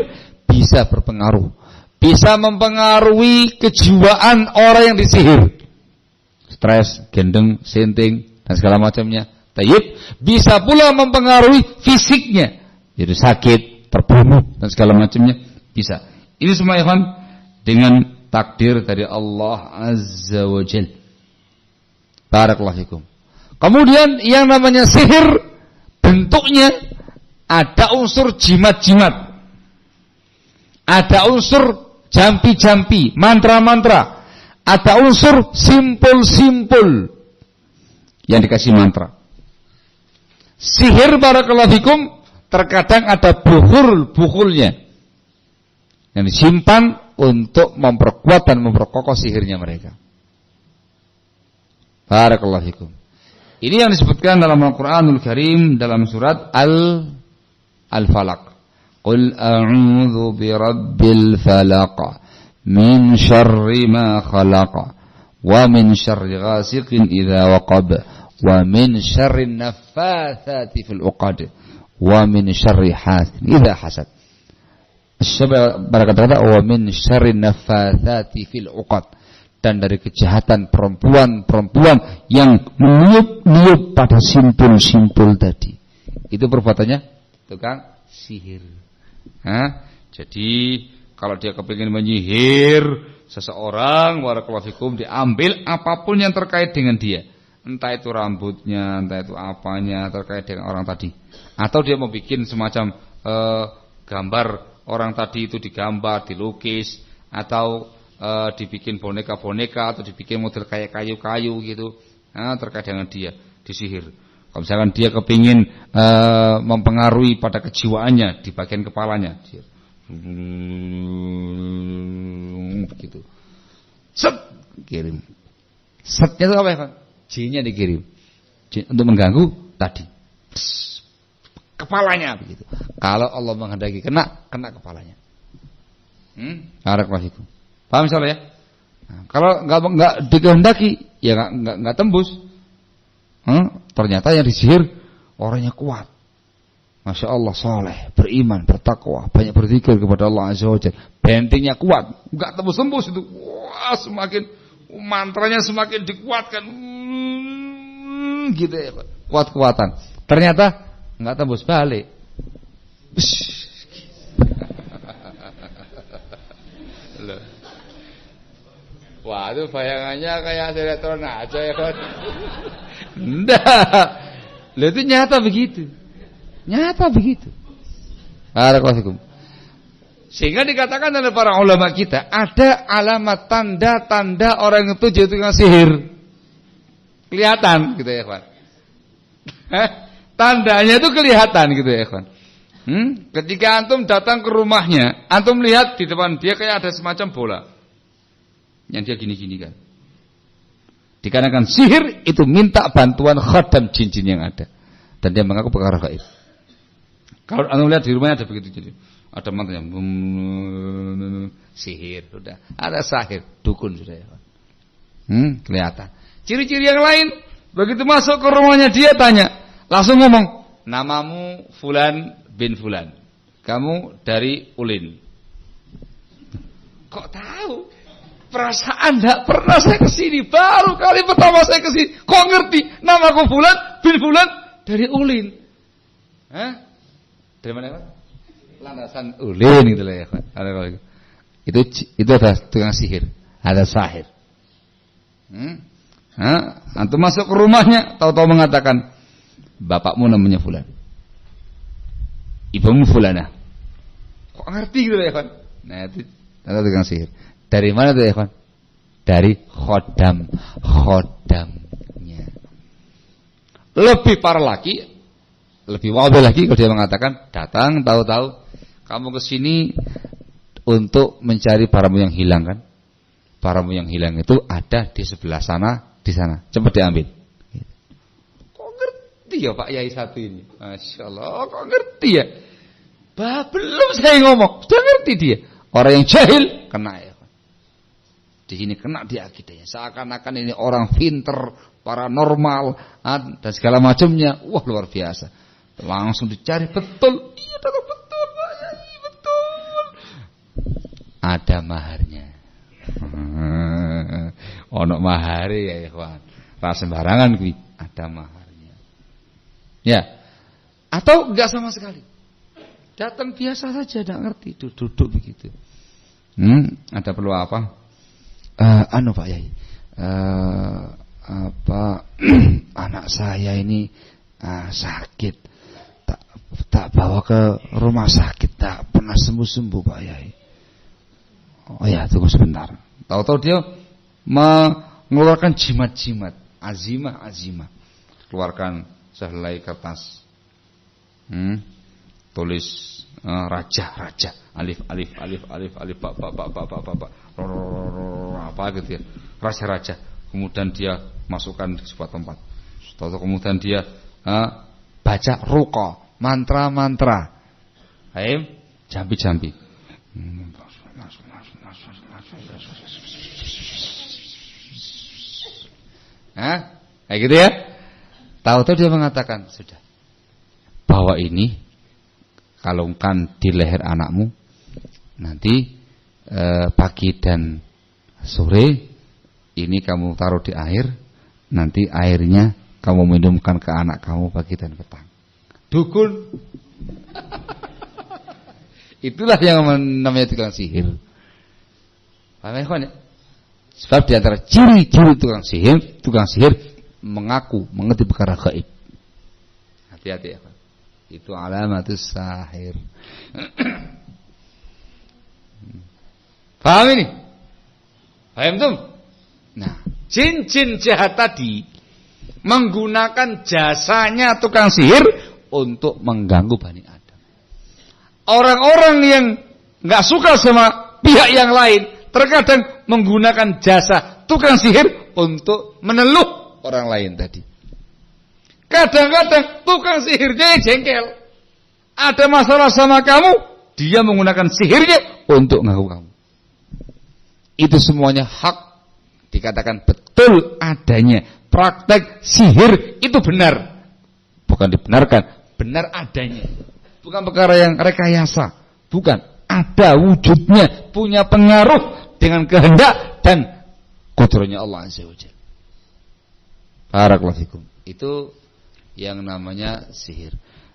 bisa berpengaruh, bisa mempengaruhi kejiwaan orang yang disihir. Stres, gendeng, senting dan segala macamnya. Tayyib, bisa pula mempengaruhi fisiknya. Jadi sakit, terbunuh dan segala macamnya bisa. Ini semua ikhwan dengan takdir dari Allah Azza wa Jalla. Barakallahu fikum. Kemudian yang namanya sihir, bentuknya ada unsur jimat-jimat, ada unsur jampi-jampi, mantra-mantra, ada unsur simpul-simpul yang dikasih mantra. Sihir barakallahu fikum terkadang ada bukhul-bukhulnya yang disimpan untuk memperkuat dan memperkokoh sihirnya mereka. Barakallahu fikum. Ini yang disebutkan dalam Al-Qur'anul Karim dalam surat Al-Falaq. Qul a'udzu birabbil falaq min syarri ma khalaq wa min syarri ghasiqin idza waqab wa min syarri naffatsati fil 'uqad wa min syarri hasidin idza hasad. Berkata wa min syarri naffatsati fil 'uqad, dan dari kejahatan perempuan-perempuan yang meniup-niup pada simpul-simpul tadi. Itu perbuatannya tukang sihir. Jadi kalau dia kepingin menyihir seseorang, barakallahu fikum, diambil apapun yang terkait dengan dia. Entah itu rambutnya, entah itu apanya terkait dengan orang tadi. Atau dia mau bikin semacam gambar orang tadi itu, digambar, dilukis, atau dibikin boneka-boneka, atau dibikin model kayak kayu-kayu gitu, terkait dengan dia, disihir. Kalau misalkan dia kepingin mempengaruhi pada kejiwaannya di bagian kepalanya, begitu, set, kirim. Setnya itu apa ya? Jinnya dikirim, jin untuk mengganggu tadi, kepalanya begitu. Kalau Allah menghendaki kena kepalanya. Barakallahu fikum. Paham insyaallah ya? Nah, kalau enggak dikehendaki, ya enggak tembus. Ternyata yang disihir orangnya kuat. Masya Allah, soleh, beriman, bertakwa, banyak berzikir kepada Allah Azza wa Jalla. Bentengnya kuat, enggak tembus-tembus itu. Wah, semakin mantranya semakin dikuatkan. Gitu ya, kuat-kuatan. Ternyata enggak tembus, balik. Wah, itu bayangannya kayak sinetron aja ya kan. Enggak. Loh, itu nyata begitu. Nyata begitu. Barakallahu fikum. Sehingga dikatakan oleh para ulama kita, ada alamat tanda-tanda orang itu jatuh dengan sihir. Kelihatan gitu ya, kawan. Tandanya itu kelihatan gitu ya, kawan. Ketika antum datang ke rumahnya, antum lihat di depan dia kayak ada semacam bola. Yang dia gini-gini kan. Dikarenakan sihir itu minta bantuan khodam jin-jin yang ada. Dan dia mengaku perkara gaib. Kalau antum lihat di rumahnya ada begitu jadi. Ada mantranya sihir sudah. Ada sahir, dukun sudah ya. Kelihatan. Ciri-ciri yang lain, begitu masuk ke rumahnya dia tanya, langsung ngomong, namamu Fulan bin Fulan. Kamu dari Ulin. Kok tahu? Perasaan enggak pernah saya kesini. Baru kali pertama saya kesini. Kok ngerti? Namaku Fulan bin Fulan dari Ulin. Hah? Dari mana Pak? Landasan Ulin gitu lah ya Pak. Itu ada tukang sihir. Ada sahir. Antum masuk ke rumahnya, tahu-tahu mengatakan, bapakmu namanya Fulan. Ibumu Fulana. Kok ngerti gitu ya Pak? Nah itu ada tukang sihir. Dari mana tuh ya Pak? Dari khodamnya. Lebih parah lagi, lebih wadah lagi kalau dia mengatakan, datang tahu-tahu kamu kesini untuk mencari barangmu yang hilang kan? Barangmu yang hilang itu ada di sebelah sana, di sana. Cepat diambil. Kok ngerti ya Pak Yai satu ini? Masya Allah, kok ngerti ya? Belum saya ngomong, sudah ngerti dia. Orang yang jahil kena ya. Di sini kena di akidahnya. Seakan-akan ini orang pinter, paranormal dan segala macamnya. Wah luar biasa. Langsung dicari betul. Iya betul Pak Yai, betul. Ada maharnya. Ono mahari ya ikhwan. Rasa sembarangan kuwi, ada maharnya. Ya. Atau enggak sama sekali. Datang biasa saja, enggak ngerti, duduk begitu. Ada perlu apa? Pak Yai. Anak saya ini sakit. Tak bawa ke rumah sakit, tak pernah sembuh-sembuh Pak Yai. Oh ya, tunggu sebentar. Tahu-tahu dia mengeluarkan jimat-jimat, azimah. Keluarkan sehelai kertas. Tulis raja, alif, ba, apa gitu ya. Raja. Kemudian dia masukkan di sebuah tempat. Tahu-tahu kemudian dia baca ruqa, mantra-mantra. Ayo, jambi. Kayak gitu ya. Tahu-tahu dia mengatakan, sudah. Bawa ini kalungkan di leher anakmu. Nanti pagi dan sore ini kamu taruh di air. Nanti airnya kamu minumkan ke anak kamu pagi dan petang. Dukun. Itulah yang namanya tukang sihir. Paham ya kawan ya? Sebab di antara ciri-ciri tukang sihir mengaku mengerti perkara gaib. Hati-hati ya kawan. Itu alamatus sahir. Paham ini? Paham tuh? Nah, jin-jin jahat tadi menggunakan jasanya tukang sihir untuk mengganggu Bani Adam. Orang-orang yang nggak suka sama pihak yang lain terkadang menggunakan jasa tukang sihir untuk meneluh orang lain tadi. Kadang-kadang tukang sihirnya jengkel. Ada masalah sama kamu, dia menggunakan sihirnya untuk mengganggu kamu. Itu semuanya hak. Dikatakan betul adanya. Praktek sihir itu benar. Bukan dibenarkan, benar adanya. Bukan perkara yang rekayasa. Bukan, ada wujudnya, punya pengaruh dengan kehendak dan kudrahnya Allah Azza wa Jalla. Barakallahu fikum. Itu yang namanya sihir.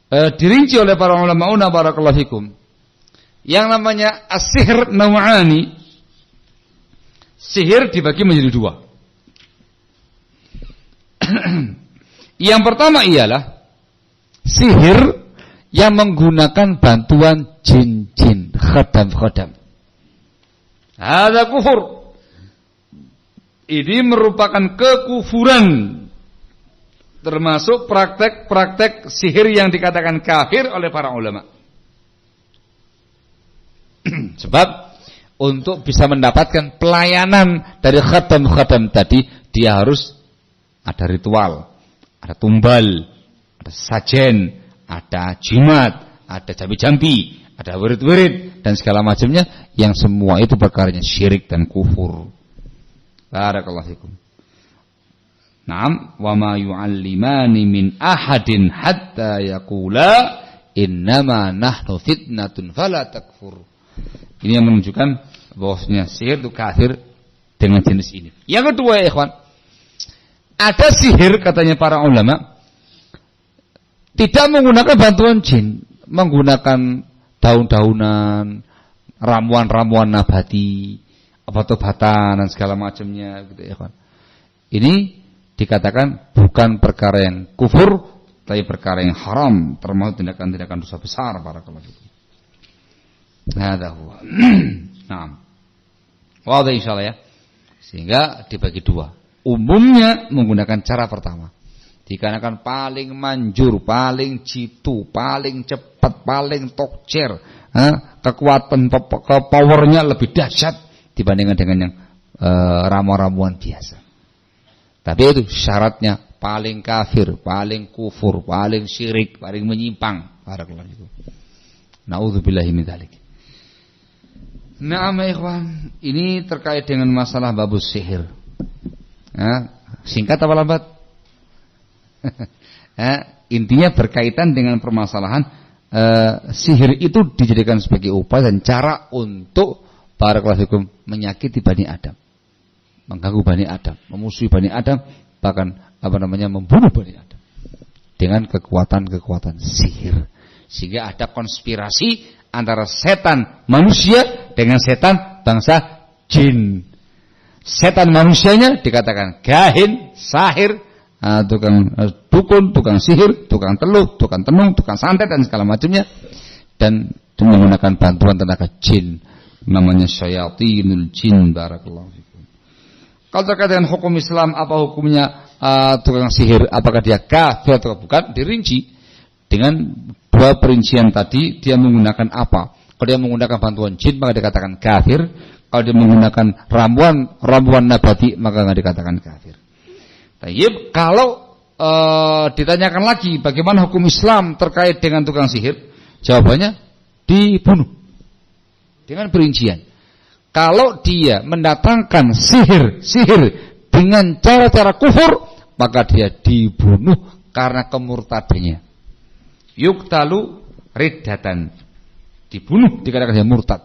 Dirinci oleh para ulama barakallahu fikum. Yang namanya as-sihr naw'ani. Sihir dibagi menjadi dua. Yang pertama ialah sihir yang menggunakan bantuan jin-jin, khadam. Hadza kufur. Ini merupakan kekufuran termasuk praktek-praktek sihir yang dikatakan kafir oleh para ulama. Sebab untuk bisa mendapatkan pelayanan dari khatam-khatam tadi, dia harus ada ritual, ada tumbal, ada sajen, ada jimat, ada jambi-jambi, ada wirid-wirid dan segala macamnya, yang semua itu perkaranya syirik dan kufur. Barakallahu fikum. Naam, wa ma yu'allimani min ahadin hatta yaqula innama nahnu fitnatun fala takfur. Ini yang menunjukkan bahwasanya sihir itu kafir dengan jenis ini. Yang kedua ya ikhwan, ada sihir katanya para ulama tidak menggunakan bantuan jin, menggunakan daun-daunan, ramuan-ramuan nabati, obat-obatan dan segala macamnya gitu ya ikhwan. Ini dikatakan bukan perkara yang kufur, tapi perkara yang haram, termasuk tindakan-tindakan dosa besar para kafir. Hadza huwa. Naam. Wadah insyaallah ya. Sehingga dibagi dua. Umumnya menggunakan cara pertama. Dikarenakan paling manjur, paling jitu, paling cepat, paling tokcer, kekuatan powernya lebih dahsyat dibandingkan dengan yang ramuan-ramuan biasa. Tapi itu syaratnya paling kafir, paling kufur, paling syirik, paling menyimpang. Barakallahu fikum. Nauzubillahi min dzalik. Na'am ikhwan, ini terkait dengan masalah babus sihir. Singkat apa lambat? Intinya berkaitan dengan permasalahan sihir itu dijadikan sebagai upaya dan cara untuk barakallahu fikum menyakiti Bani Adam, mengganggu Bani Adam, memusuhi Bani Adam, bahkan membunuh Bani Adam dengan kekuatan-kekuatan sihir. Sehingga ada konspirasi antara setan manusia dengan setan bangsa jin. Setan manusianya dikatakan kahin, sahir, tukang dukun, tukang sihir, tukang teluh, tukang tenung, tukang santet dan segala macamnya, dan menggunakan bantuan tenaga jin, namanya syayatinul jin. Barakallahu fikum. Kalau terkait dengan hukum Islam, apa hukumnya tukang sihir, apakah dia kafir atau bukan, dirinci dengan dua perincian tadi. Dia menggunakan apa? Kalau dia menggunakan bantuan jin maka dikatakan kafir. Kalau dia menggunakan ramuan nabati maka nggak dikatakan kafir. Tayyib, kalau ditanyakan lagi bagaimana hukum Islam terkait dengan tukang sihir, jawabannya dibunuh dengan perincian. Kalau dia mendatangkan sihir dengan cara-cara kufur, maka dia dibunuh karena kemurtadannya. Yuktalu riddatan, dibunuh dikatakan dia murtad.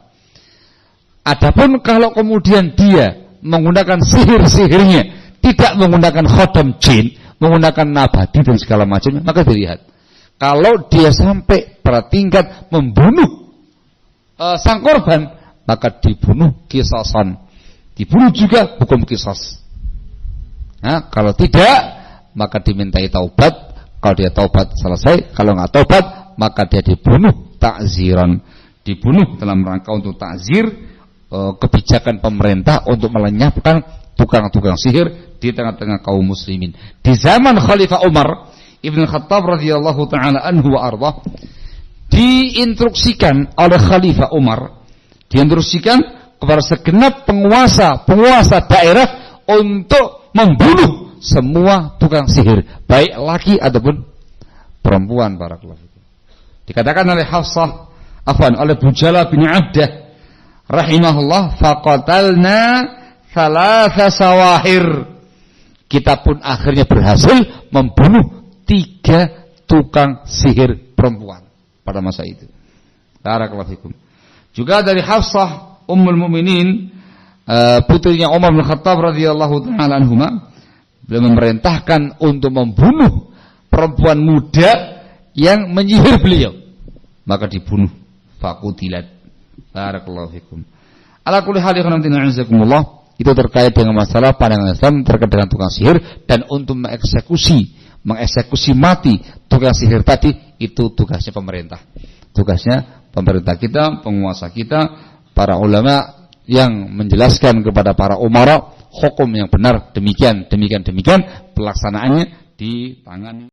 Adapun kalau kemudian dia menggunakan sihir-sihirnya tidak menggunakan khodam jin, menggunakan nabati dan segala macamnya, maka dilihat. Kalau dia sampai pada tingkat membunuh sang korban, maka dibunuh kisasan. Dibunuh juga hukum kisas. Nah, kalau tidak, maka dimintai taubat. Kalau dia taubat selesai, kalau nggak taubat maka dia dibunuh takziran, dibunuh dalam rangka untuk takzir kebijakan pemerintah untuk melenyapkan tukang-tukang sihir di tengah-tengah kaum muslimin. Di zaman Khalifah Umar Ibn Khattab radhiyallahu taala anhu wa ardah, diinstruksikan oleh Khalifah Umar, diinstruksikan kepada segenap penguasa daerah untuk membunuh semua tukang sihir, baik laki ataupun perempuan. Barakallahu fikum. Dikatakan oleh oleh Bujala bin Abdah rahimahullah, faqatalna thalatha sawahir. Kita pun akhirnya berhasil membunuh 3 tukang sihir perempuan pada masa itu. Barakallahu fikum. Juga dari Hafsah Ummul Mukminin, putrinya Umar bin Khattab radhiyallahu taala anhuma, beliau memerintahkan untuk membunuh perempuan muda yang menyihir beliau, maka dibunuh, faqutilat. Barakallahu fikum. Ala kulli hal ikhwanatina, itu terkait dengan masalah pandangan Islam terkait dengan tukang sihir, dan untuk mengeksekusi mati tukang sihir tadi, itu tugasnya pemerintah. Tugasnya pemerintah kita, penguasa kita, para ulama yang menjelaskan kepada para umara hukum yang benar, demikian, pelaksanaannya ditangani